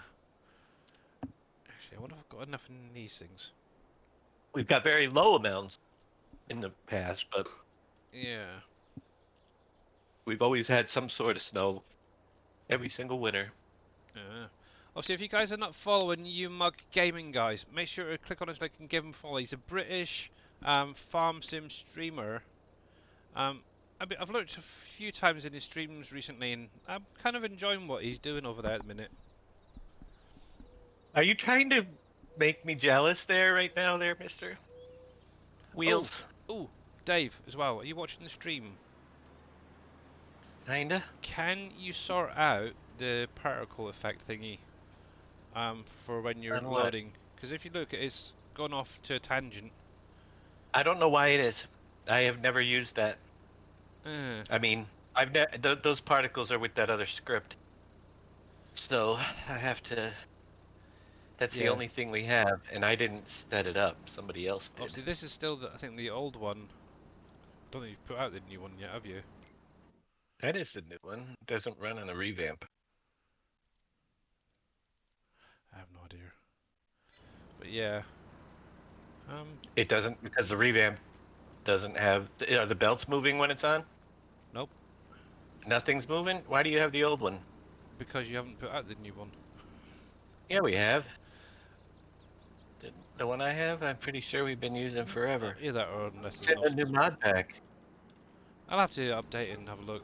Actually, I wonder if I've got enough in these things. We've got very low amounts in the past, but Yeah. we've always had some sort of snow every single winter. Obviously, if you guys are not following You Mug Gaming, guys, make sure to click on his link and give him a follow. He's a British farm sim streamer. I've looked a few times in his streams recently, and I'm kind of enjoying what he's doing over there at the minute. Are you trying to make me jealous there right now, there, Mister Wheels? Oh, Dave, as well. Are you watching the stream? Kinda. Can you sort out the particle effect thingy for when you're On what? loading? Because if you look, it's gone off to a tangent. I don't know why it is. I have never used that. Uh, I mean, those particles are with that other script, so I have to. That's the Yeah. only thing we have, and I didn't set it up. Somebody else did. Obviously, this is still, I think, the old one. Don't think you've put out the new one yet, have you? That is the new one. It doesn't run on a revamp. I have no idea. But yeah. It doesn't because the revamp doesn't have. Are the belts moving when it's on? Nope. Nothing's moving. Why do you have the old one? Because you haven't put out the new one. Yeah, we have. The one I have, I'm pretty sure we've been using forever. Either or unless It's there's in no. a new mod pack. I'll have to update it and have a look.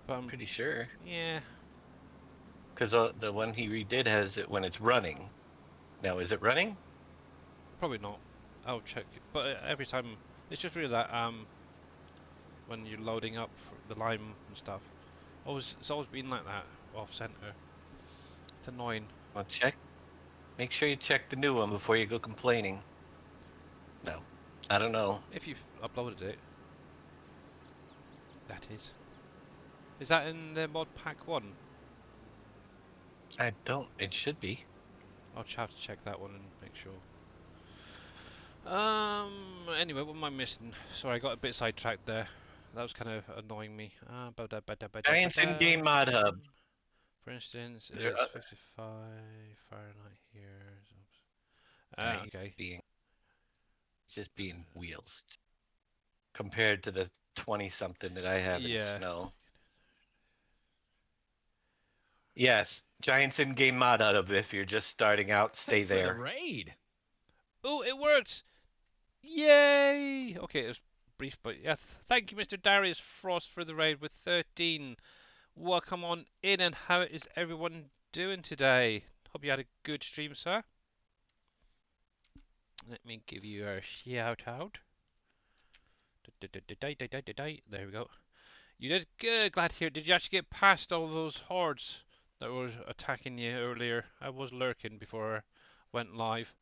But I'm pretty sure. yeah. Because the one he redid has it when it's running. Now, is it running? Probably not. I'll check. But every time, it's just really that when you're loading up for the lime and stuff, it's always been like that off center. It's annoying. Well, check. Make sure you check the new one before you go complaining. No, I don't know. If you've uploaded it, that is. Is that in the mod pack 1? I don't. It should be. I'll have to check that one and make sure. Anyway, what am I missing? Sorry, I got a bit sidetracked there. That was kind of annoying me. Giants in-game mod hub. For instance, There- it's 55 Fahrenheit here. Okay. It's just being wheels. Compared to the 20-something that I have in Yeah. snow. Yes, Giants in-game mod hub if you're just starting out, stay Thanks for the there. raid. Oh, it works! Yay! Okay, it was brief, but yeah. Thank you, Mr. Darius Frost, for the raid with 13. Welcome on in, and how is everyone doing today? Hope you had a good stream, sir. Let me give you a shout out. There we go. You did good, glad to hear. Did you actually get past all those hordes that were attacking you earlier? I was lurking before I went live.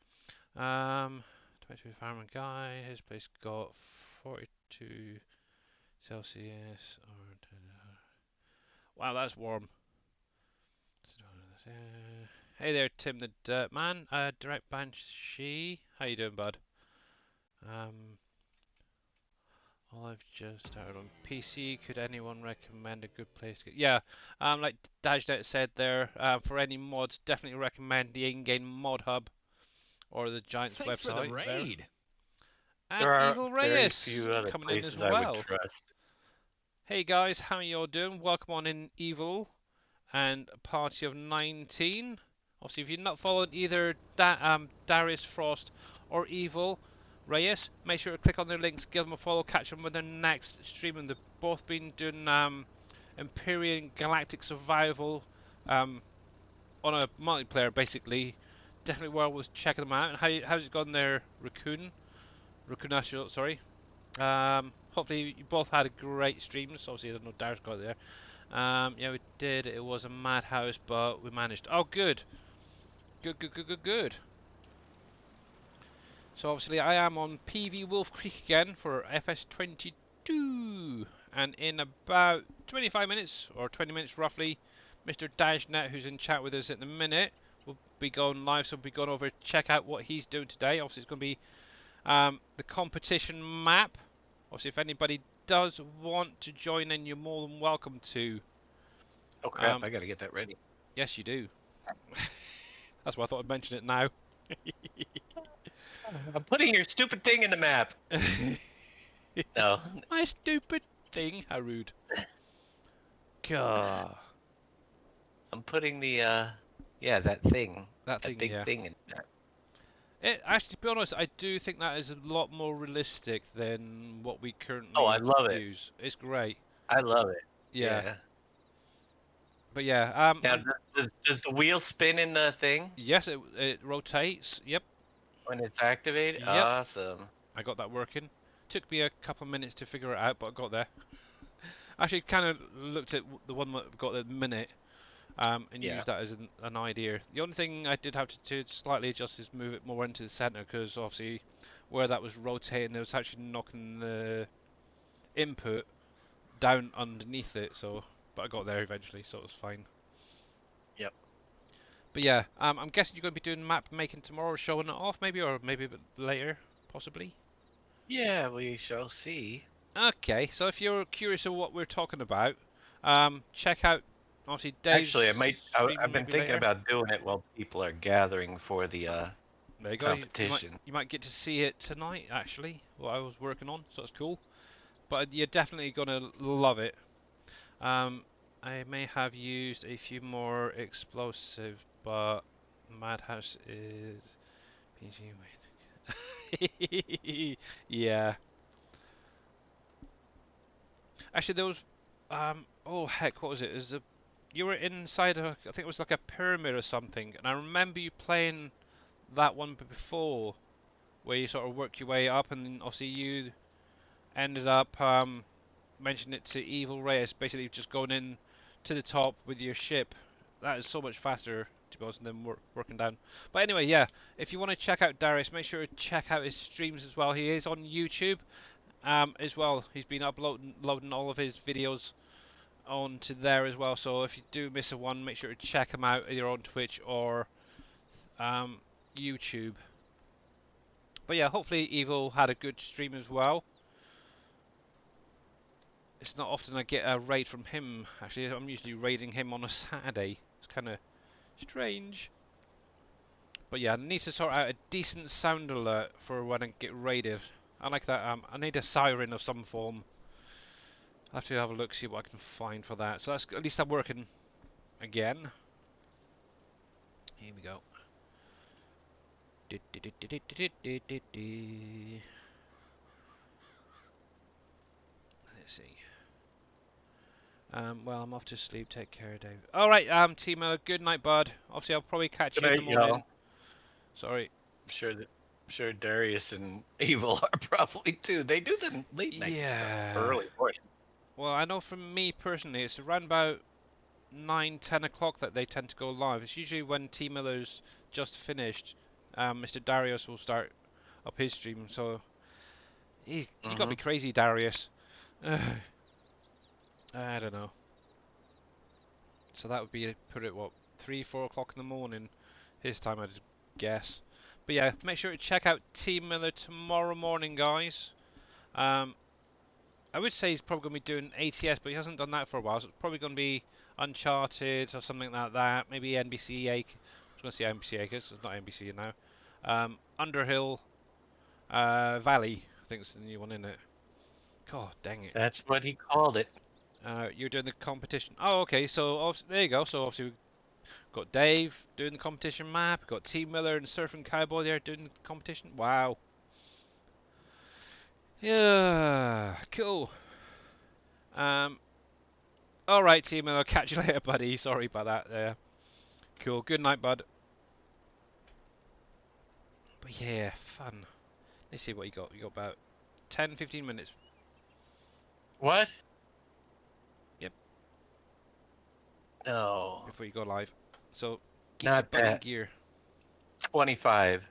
22 farming guy, his place got 42 Celsius. Wow, that's warm. Hey there, Tim the Dirt Man. Direct Banshee. How you doing, bud? All I've just started on PC. Could anyone recommend a good place to get? Yeah, like Dajnet said there, for any mods, definitely recommend the in-game mod hub or the Giants Thanks website. for the raid. And There are Evil very Reyes few other coming in as places I would well. trust. Hey guys, how you all doing? Welcome on in, Evil and Party of 19. Obviously, if you're not following either Darius Frost or Evil Reyes, make sure to click on their links, give them a follow, catch them with their next stream. And they've both been doing Empyrean Galactic Survival on a multiplayer, basically. Definitely worth checking them out. And how's it gone there, Raccoonasio, sorry. Hopefully you both had a great streams. Obviously, I don't know Darius got there. Yeah, we did. It was a madhouse, but we managed. Oh, good. Good. So obviously I am on PV WolfCreek again for FS22, and in about 25 minutes or 20 minutes roughly, Mr. Dajnet, who's in chat with us at the minute, will be going live. So we'll be going over to check out what he's doing today. Obviously it's going to be The competition map. Obviously, if anybody does want to join in, you're more than welcome to. Oh crap! Um, I gotta get that ready. yes, you do. That's why I thought I'd mention it now. I'm putting your stupid thing in the map. No, My stupid thing, how rude. Gah. I'm putting the yeah, that thing, That that thing, big yeah. thing in the map. Actually, to be honest, I do think that is a lot more realistic than what we Oh, I currently love it. use. It's great. I love it. Yeah. Yeah. But yeah, Now, does the wheel spin in the thing yes, it rotates. Yep, when it's activated? yep. Awesome. I got that working. Took me a couple of minutes to figure it out, but I got there. Actually, kind of looked at the one that got the minute, and Yeah. used that as an idea. The only thing I did have to slightly adjust is move it more into the center, because obviously where that was rotating, it was actually knocking the input down underneath it. So, but I got there eventually, so it was fine. Yep. But yeah, I'm guessing you're going to be doing map making tomorrow, or showing it off maybe, or maybe a bit later, possibly. Yeah, we shall see. Okay, so if you're curious of what we're talking about, check out obviously Dave's Actually, I've stream been maybe thinking later. about doing it while people are gathering for the There you go. competition. You might get to see it tonight actually. What I was working on, so it's cool. But you're definitely gonna love it. Um, I may have used a few more explosives, but Madhouse is PG win. Yeah. Actually, there was oh heck, what was it? You were inside a, I think it was like a pyramid or something, and I remember you playing that one before, where you sort of work your way up, and then obviously you ended up mentioning it to Evil Reyes, basically just going in to the top with your ship. That is so much faster, to be honest, than working down. But anyway, yeah, if you want to check out Darius, make sure to check out his streams as well. He is on YouTube as well. He's been loading all of his videos onto there as well. So if you do miss a one, make sure to check him out either on Twitch or YouTube. But yeah, hopefully Evil had a good stream as well. It's not often I get a raid from him. Actually, I'm usually raiding him on a Saturday. It's kind of strange. But yeah, I need to sort out a decent sound alert for when I get raided. I like that. I need a siren of some form. I have to have a look, see what I can find for that. So that's at least I'm working again. Here we go. Let's see. Well, I'm off to sleep. Take care, Dave. All right, Timo. Good night, bud. Obviously, I'll probably catch Good you in the night, morning. y'all. Sorry. I'm sure Darius and Evil are probably too. They do the late night stuff Yeah. early morning. Well, I know from me personally, it's around about 9, 10 o'clock that they tend to go live. It's usually when T Miller's just finished. Mr. Darius will start up his stream. So you got me crazy, Darius. I don't know. So that would be put it what 3, 4 o'clock in the morning, his time, I'd guess. But yeah, make sure to check out T Miller tomorrow morning, guys. I would say he's probably going to be doing ATS, but he hasn't done that for a while, so it's probably going to be Uncharted or something like that. Maybe NBC. I was going to say NBC because it's not NBC now. Underhill Valley, I think it's the new one, isn't it? God dang it. That's what he called it. You're doing the competition. Oh, okay. So there you go. So obviously we've got Dave doing the competition map. We've got T Miller and Surfing Cowboy there doing the competition. Wow. Yeah, cool. All right, T Miller. Catch you later, buddy. Sorry about that. There. Cool. Good night, bud. But yeah, fun. Let's see what you got. You got about 10, 15 minutes. What? Yep. No. Before you go live. So get Not your buddy that. gear. 25.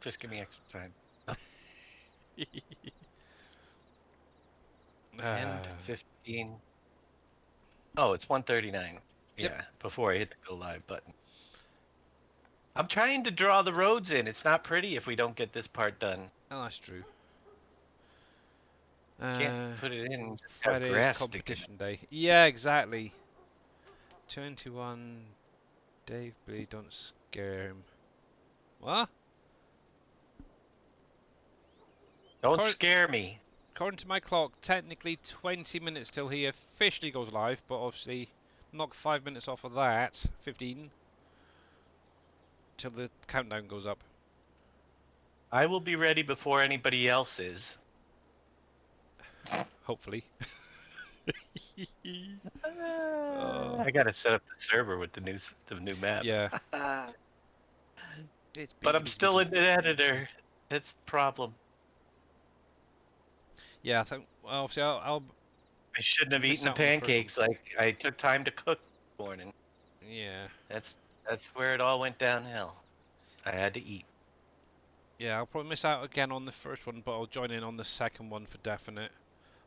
Just give me extra time. 10, 15. Oh, it's 1:39. Yeah, before I hit the go live button. I'm trying to draw the roads in. It's not pretty if we don't get this part done. Oh, that's true. Can't put it in and just have Friday is grass sticking. competition day. Yeah, exactly. 21. Dave, please don't scare him. What? Don't According, scare me. according to my clock, technically 20 minutes till he officially goes live, but obviously knock 5 minutes off of that, 15, till the countdown goes up. I will be ready before anybody else is. Hopefully. Oh, I gotta set up the server with the new map. yeah. It's But busy, I'm busy, still busy. in the editor. That's the problem. Yeah, I think, well, obviously I'll I shouldn't have miss eaten the out on the first one. pancakes. Like I took time to cook this morning. Yeah. That's where it all went downhill. I had to eat. Yeah, I'll probably miss out again on the first one, but I'll join in on the second one for definite.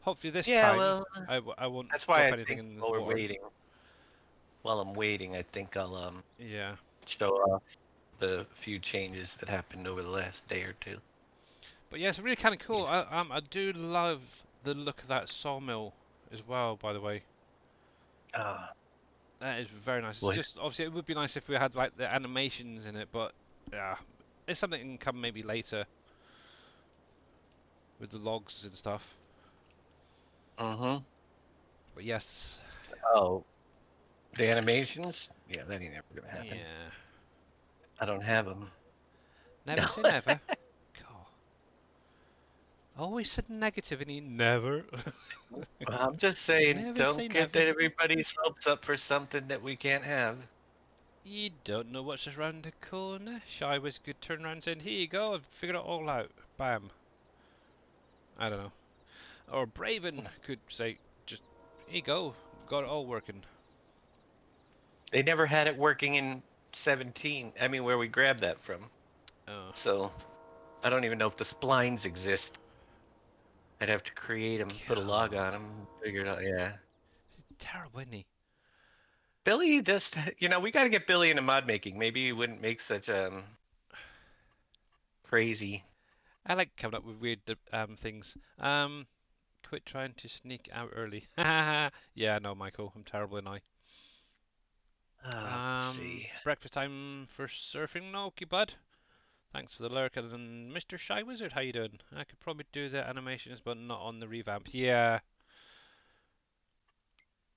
Hopefully this Yeah, time well, I won't that's why drop I anything think in the while we're water. waiting, while I'm waiting, I think I'll Yeah. show off the few changes that happened over the last day or two. But yeah, it's really kind of cool. Yeah. I do love the look of that sawmill as well, by the way. Uh, That is very nice. It's what? just, obviously it would be nice if we had like the animations in it, but yeah. It's something that can come maybe later with the logs and stuff. Mm-hmm. But yes. Oh, the animations? Yeah, that ain't never gonna happen. Yeah. I don't have them. Never No. say never. God. Always said negativity, never. I'm just saying, Never say don't get never. everybody's hopes up for something that we can't have. You don't know what's just round the corner. Shy was good turn around saying, here you go, I've figured it all out. Bam. I don't know. Or Braven could say, just, here you go, got it all working. They never had it working in 17. I mean, where we grabbed that from. Oh. So I don't even know if the splines exist. I'd have to create them, put a log on them, figure it out. Yeah. Terrible, isn't he? Billy just, we got to get Billy into mod making. Maybe he wouldn't make such crazy. I like coming up with weird things. Quit trying to sneak out early. Yeah, no, Michael, I'm terrible, and Let's see. breakfast time for surfing, no, okay, bud. Thanks for the lurk, and then Mr. Shy Wizard, how you doing? I could probably do the animations, but not on the revamp. Yeah,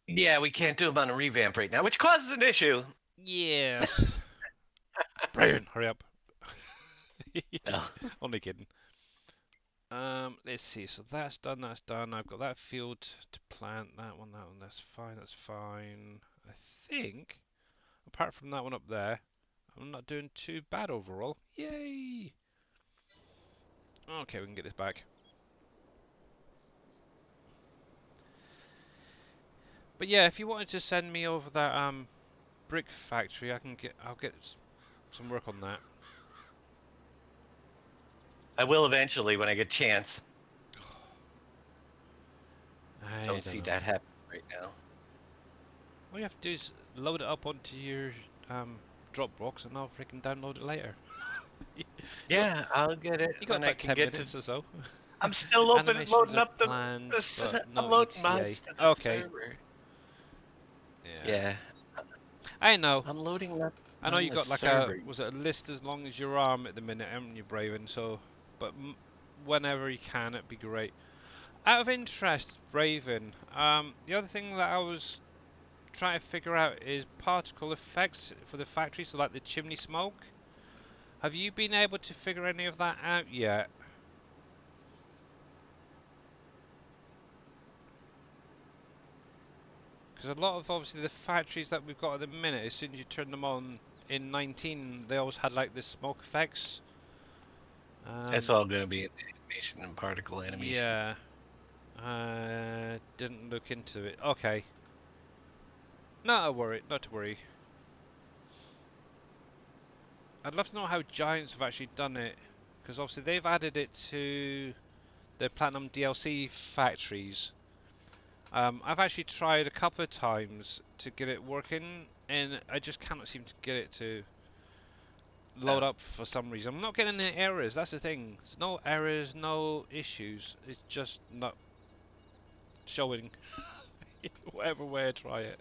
Yeah, we can't do them on a revamp right now, which causes an issue. yes. Brian, hurry up. No. Only kidding. Let's see. So that's done. That's done. I've got that field to plant. That one. That one. That's fine. That's fine. I think, apart from that one up there, I'm not doing too bad overall. Yay! Okay, we can get this back. But yeah, if you wanted to send me over that brick factory, I'll get some work on that. I will eventually when I get a chance. I Don't see know. that happen right now. All you have to do is load it up onto your Dropbox, and I'll freaking download it later. Yeah, I'll get it You got when I about can 10 get to. minutes or so. I'm still open, Animations loading are up planned, but I'm no loading ETA. mods to the Okay. server. Yeah. Yeah, I know. I'm loading up I know on you the got like server. was it a list as long as your arm at the minute, haven't you, Braven? So, but whenever you can, it'd be great. Out of interest, Braven, the other thing that I was trying to figure out is particle effects for the factory, so like the chimney smoke. Have you been able to figure any of that out yet? Because a lot of obviously the factories that we've got at the minute, as soon as you turn them on in 19, they always had like the smoke effects. That's all going to be in the animation and particle animation. Yeah. Didn't look into it. Okay. Not to worry. Not to worry. I'd love to know how Giants have actually done it, because obviously they've added it to their Platinum DLC factories. I've actually tried a couple of times to get it working, and I just cannot seem to get it to load up for some reason. I'm not getting any errors. That's the thing. There's no errors, no issues. It's just not showing whatever way I try it.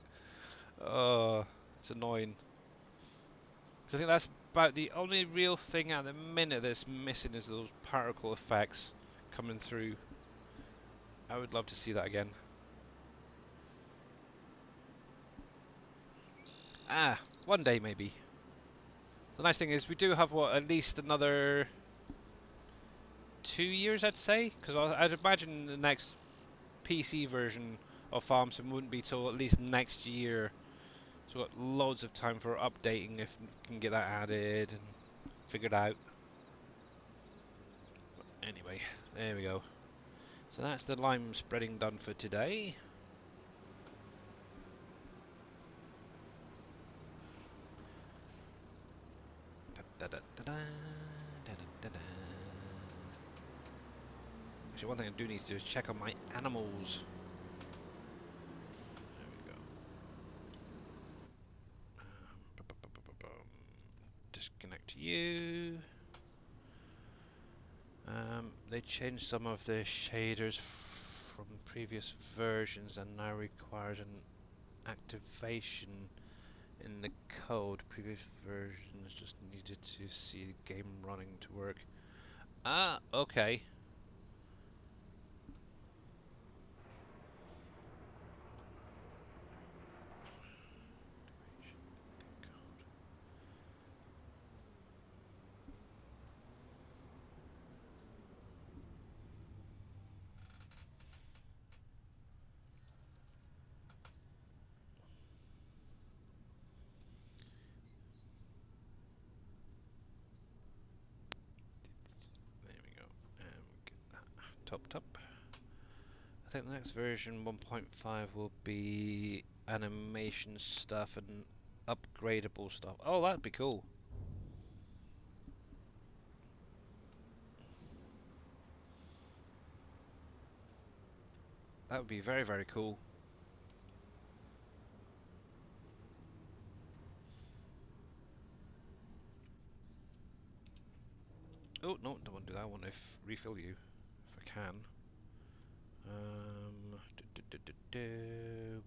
Oh, it's annoying. So I think that's about the only real thing at the minute that's missing is those particle effects coming through. I would love to see that again. Ah, one day maybe. The nice thing is we do have what, at least another 2 years, I'd say, because I'd imagine the next PC version of Farmsim wouldn't be till at least next year. So we've got loads of time for updating if we can get that added and figured out. But anyway, there we go. So that's the lime spreading done for today. Actually, one thing I do need to do is check on my animals. There we go. Disconnect you. They changed some of the shaders from previous versions and now requires an activation in the code. Previous versions just needed to see the game running to work. Ah, okay. There we go. Get that topped up. I think the next version 1.5 will be animation stuff and upgradable stuff. Oh, that'd be cool. That would be very, very cool. Oh, no, don't want to do that. I want to refill you, if I can.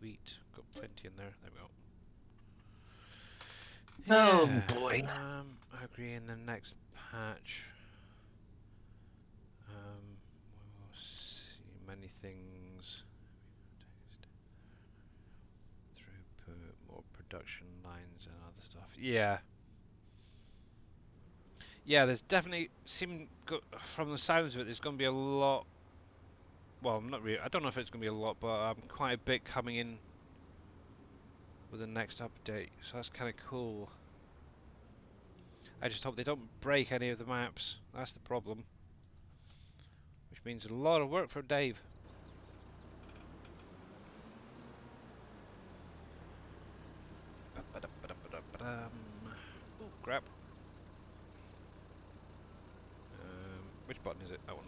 Wheat, got plenty in there. There we go. Oh Yeah, boy. I agree in the next patch. We will see many things. Throughput, more production lines and other stuff. Yeah. Yeah, there's definitely from the sounds of it, there's going to be a lot. Well, not really. I don't know if it's going to be a lot, but quite a bit coming in with the next update. So that's kind of cool. I just hope they don't break any of the maps. That's the problem. Which means a lot of work for Dave. Oh, crap. Which button is it? That one.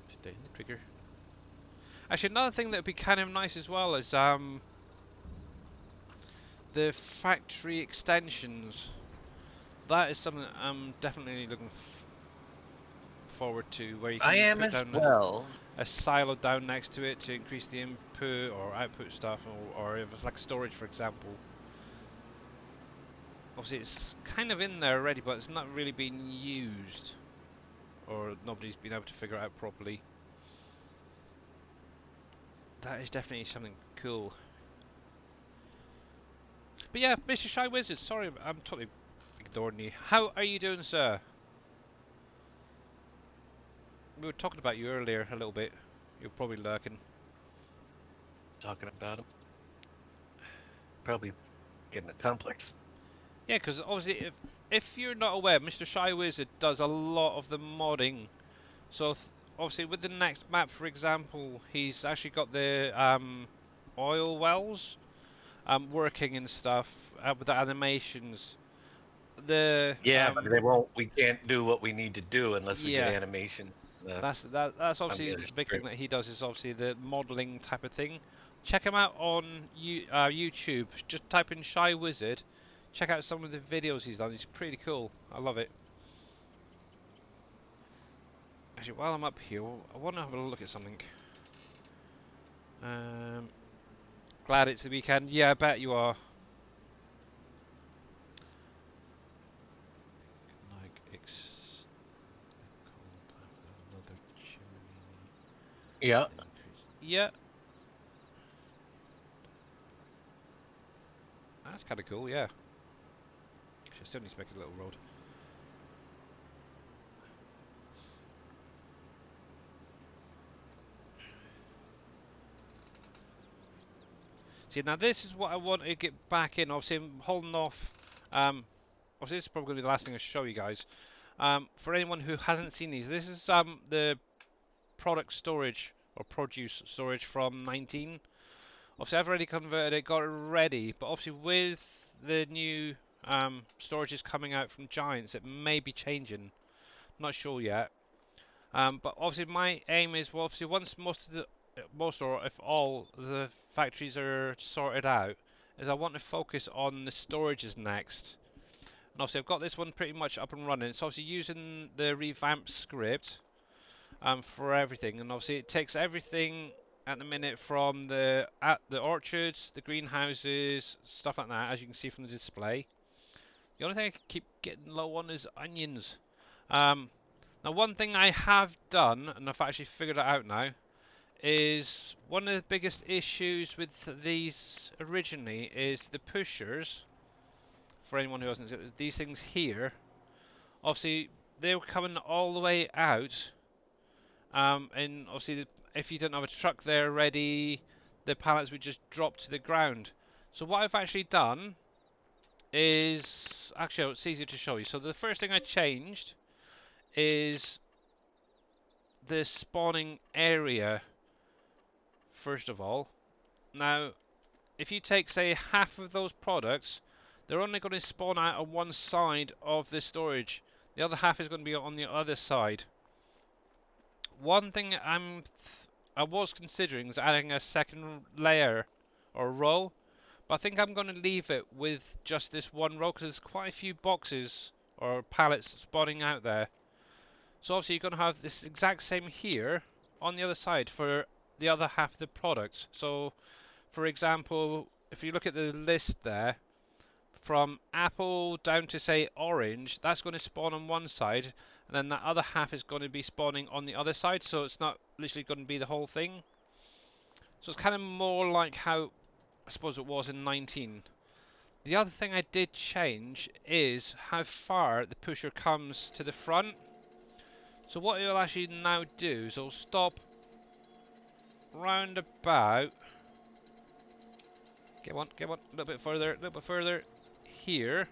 Stay in the trigger. Actually, another thing that would be kind of nice as well is the factory extensions. That is something that I'm definitely looking forward to, where you I can am put as down well. a silo down next to it to increase the input or output stuff, or if it's like storage, for example. Obviously, it's kind of in there already, but it's not really being used, or nobody's been able to figure it out properly. That is definitely something cool. But yeah, Mr. Shy Wizard, sorry, I'm totally ignoring you. How are you doing, sir? We were talking about you earlier a little bit. You're probably lurking. Talking about him. Probably getting a complex. Yeah, because obviously, if you're not aware, Mr. Shy Wizard does a lot of the modding. So obviously, with the next map, for example, he's actually got the oil wells working and stuff with the animations. The Yeah, but they won't. We can't do what we need to do unless we get yeah, animation that's on obviously the other the big thing script. that he does is obviously the modeling type of thing. check him out on YouTube. Just type in Shy Wizard. Check out some of the videos he's done. He's pretty cool. I love it. Actually, while I'm up here, I want to have a look at something. Glad it's the weekend. Yeah, I bet you are. Like another chimney. Yeah. Yeah. That's kind of cool, yeah. Actually, I still need to make a little road. See, now this is what I want to get back in. Obviously, I'm holding off. Obviously, this is probably going to be the last thing I show you guys. For anyone who hasn't seen these, this is the product storage or produce storage from 19. Obviously, I've already converted it, got it ready, but obviously with the new storages coming out from Giants, it may be changing. Not sure yet. But obviously my aim is, well, obviously once most or if all the factories are sorted out, is I want to focus on the storages next. And obviously I've got this one pretty much up and running. It's obviously using the revamped script for everything, and obviously it takes everything at the minute from the orchards, the greenhouses, stuff like that, as you can see from the display. The only thing I keep getting low on is onions. Now one thing I have done, and I've actually figured it out now, is one of the biggest issues with these originally is the pushers. For anyone who hasn't seen these things here, obviously they were coming all the way out, and obviously if you didn't have a truck there ready, the pallets would just drop to the ground. So what I've actually done is, actually it's easier to show you. So the first thing I changed is the spawning area first of all. Now if you take say half of those products, they're only going to spawn out on one side of the storage. The other half is going to be on the other side. One thing I was considering is adding a second layer or row, but I think I'm going to leave it with just this one row because there's quite a few boxes or pallets spawning out there. So obviously you're going to have this exact same here on the other side for the other half of the product. So for example, if you look at the list there, from apple down to say orange, that's going to spawn on one side, and then that other half is going to be spawning on the other side, so it's not literally going to be the whole thing. So it's kind of more like how I suppose it was in 19. The other thing I did change is how far the pusher comes to the front. So what it will actually now do is it'll stop round about, get one, a little bit further, here.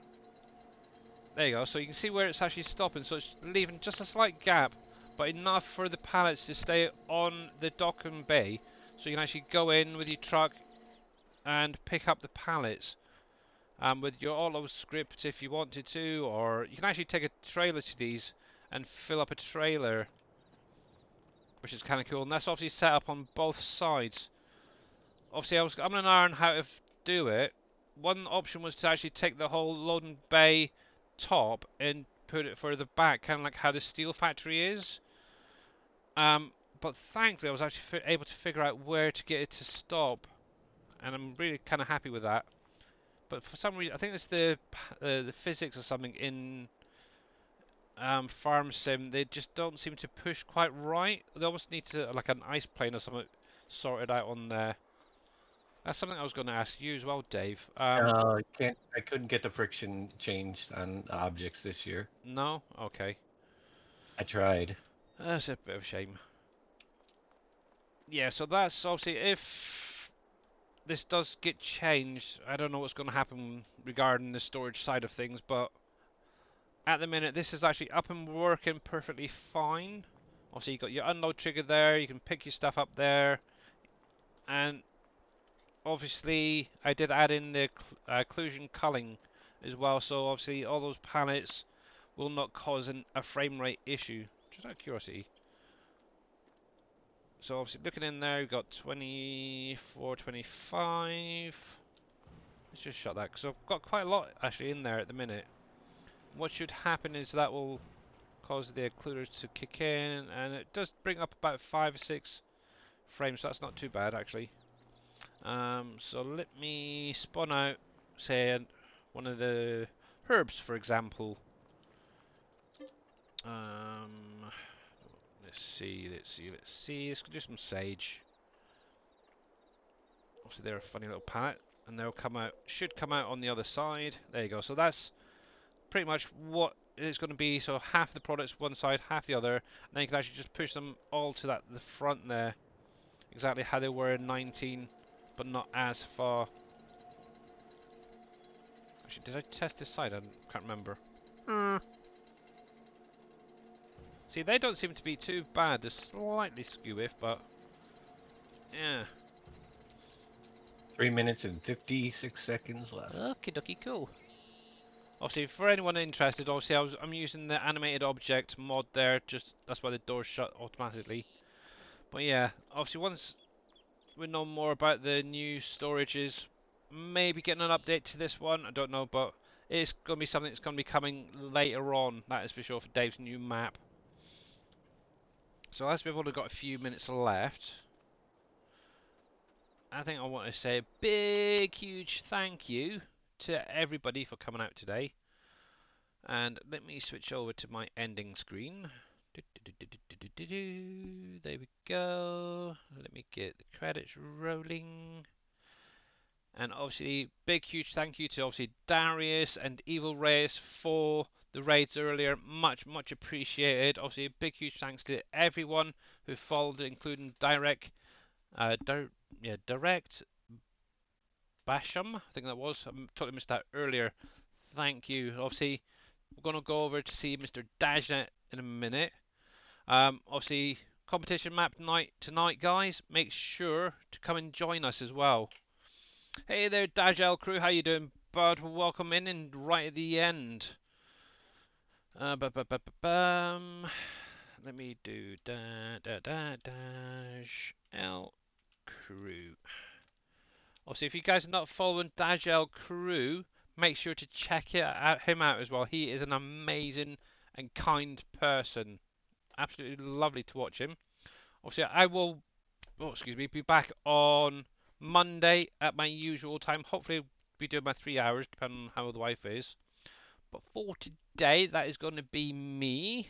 There you go, so you can see where it's actually stopping, so it's leaving just a slight gap, but enough for the pallets to stay on the dock and bay, so you can actually go in with your truck and pick up the pallets with your auto script if you wanted to, or you can actually take a trailer to these and fill up a trailer, which is kind of cool, and that's obviously set up on both sides. Obviously I'm going to learn how to do it. One option was to actually take the whole loading bay top and put it further back, kind of like how the steel factory is. But thankfully I was actually able to figure out where to get it to stop, and I'm really kind of happy with that. But for some reason, I think it's the physics or something in Farm Sim, they just don't seem to push quite right. They almost need to, like an ice plane or something, sorted out on there. That's something I was going to ask you as well, Dave. I can't. I couldn't get the friction changed on objects this year. No? Okay. I tried. That's a bit of a shame. Yeah, so that's obviously, if this does get changed, I don't know what's going to happen regarding the storage side of things, but at the minute this is actually up and working perfectly fine. Obviously you got your unload trigger there, you can pick your stuff up there, and obviously I did add in the occlusion culling as well, so obviously all those pallets will not cause a frame rate issue. Just out of curiosity. So obviously looking in there, we've got 24, 25. Let's just shut that because I've got quite a lot actually in there at the minute. What should happen is that will cause the occluders to kick in, and it does bring up about 5 or 6 frames, so that's not too bad actually. So let me spawn out, say, one of the herbs, for example. Let's see. Let's do some sage. Obviously, they're a funny little palette, and they'll come out. Should come out on the other side. There you go. So that's pretty much what it's going to be. So half the products one side, half the other, and then you can actually just push them all to the front there, exactly how they were in 19, but not as far. Actually, did I test this side? I can't remember. See, they don't seem to be too bad. They're slightly skew-if, but yeah. 3 minutes and 56 seconds left. Okie dokie, cool. Obviously, for anyone interested, obviously I'm using the animated object mod there. Just that's why the doors shut automatically. But yeah, obviously once we know more about the new storages, maybe getting an update to this one. I don't know, but it's going to be something that's going to be coming later on. That is for sure for Dave's new map. So as we've only got a few minutes left, I think I want to say a big, huge thank you to everybody for coming out today. And let me switch over to my ending screen. There we go. Let me get the credits rolling. And obviously, big, huge thank you to obviously Darius and Evil Reyes for the raids earlier. Much, much appreciated. Obviously, a big, huge thanks to everyone who followed, including Direct Basham. I think that was. I totally missed that earlier. Thank you. Obviously, we're going to go over to see Mr. Dajnet in a minute. Obviously, competition map night tonight, guys. Make sure to come and join us as well. Hey there, Dajel crew. How you doing, bud? Welcome in and right at the end. Let me do Dajel crew. Obviously, if you guys are not following Dajel crew, make sure to check him out as well. He is an amazing and kind person. Absolutely lovely to watch him. Obviously, I will, be back on Monday at my usual time. Hopefully, I'll be doing my 3 hours, depending on how the wife is. But for today, that is going to be me.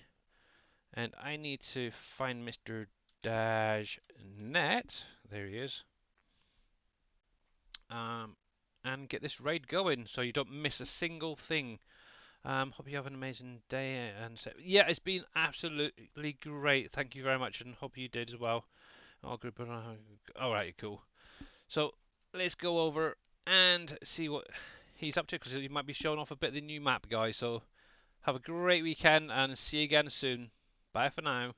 And I need to find Mr. Dajnet. There he is. And get this raid going so you don't miss a single thing. Hope you have an amazing day. And so, yeah, it's been absolutely great. Thank you very much, and hope you did as well. Alright, cool. So let's go over and see what he's up to, because he might be showing off a bit of the new map, guys. So have a great weekend and see you again soon. Bye for now.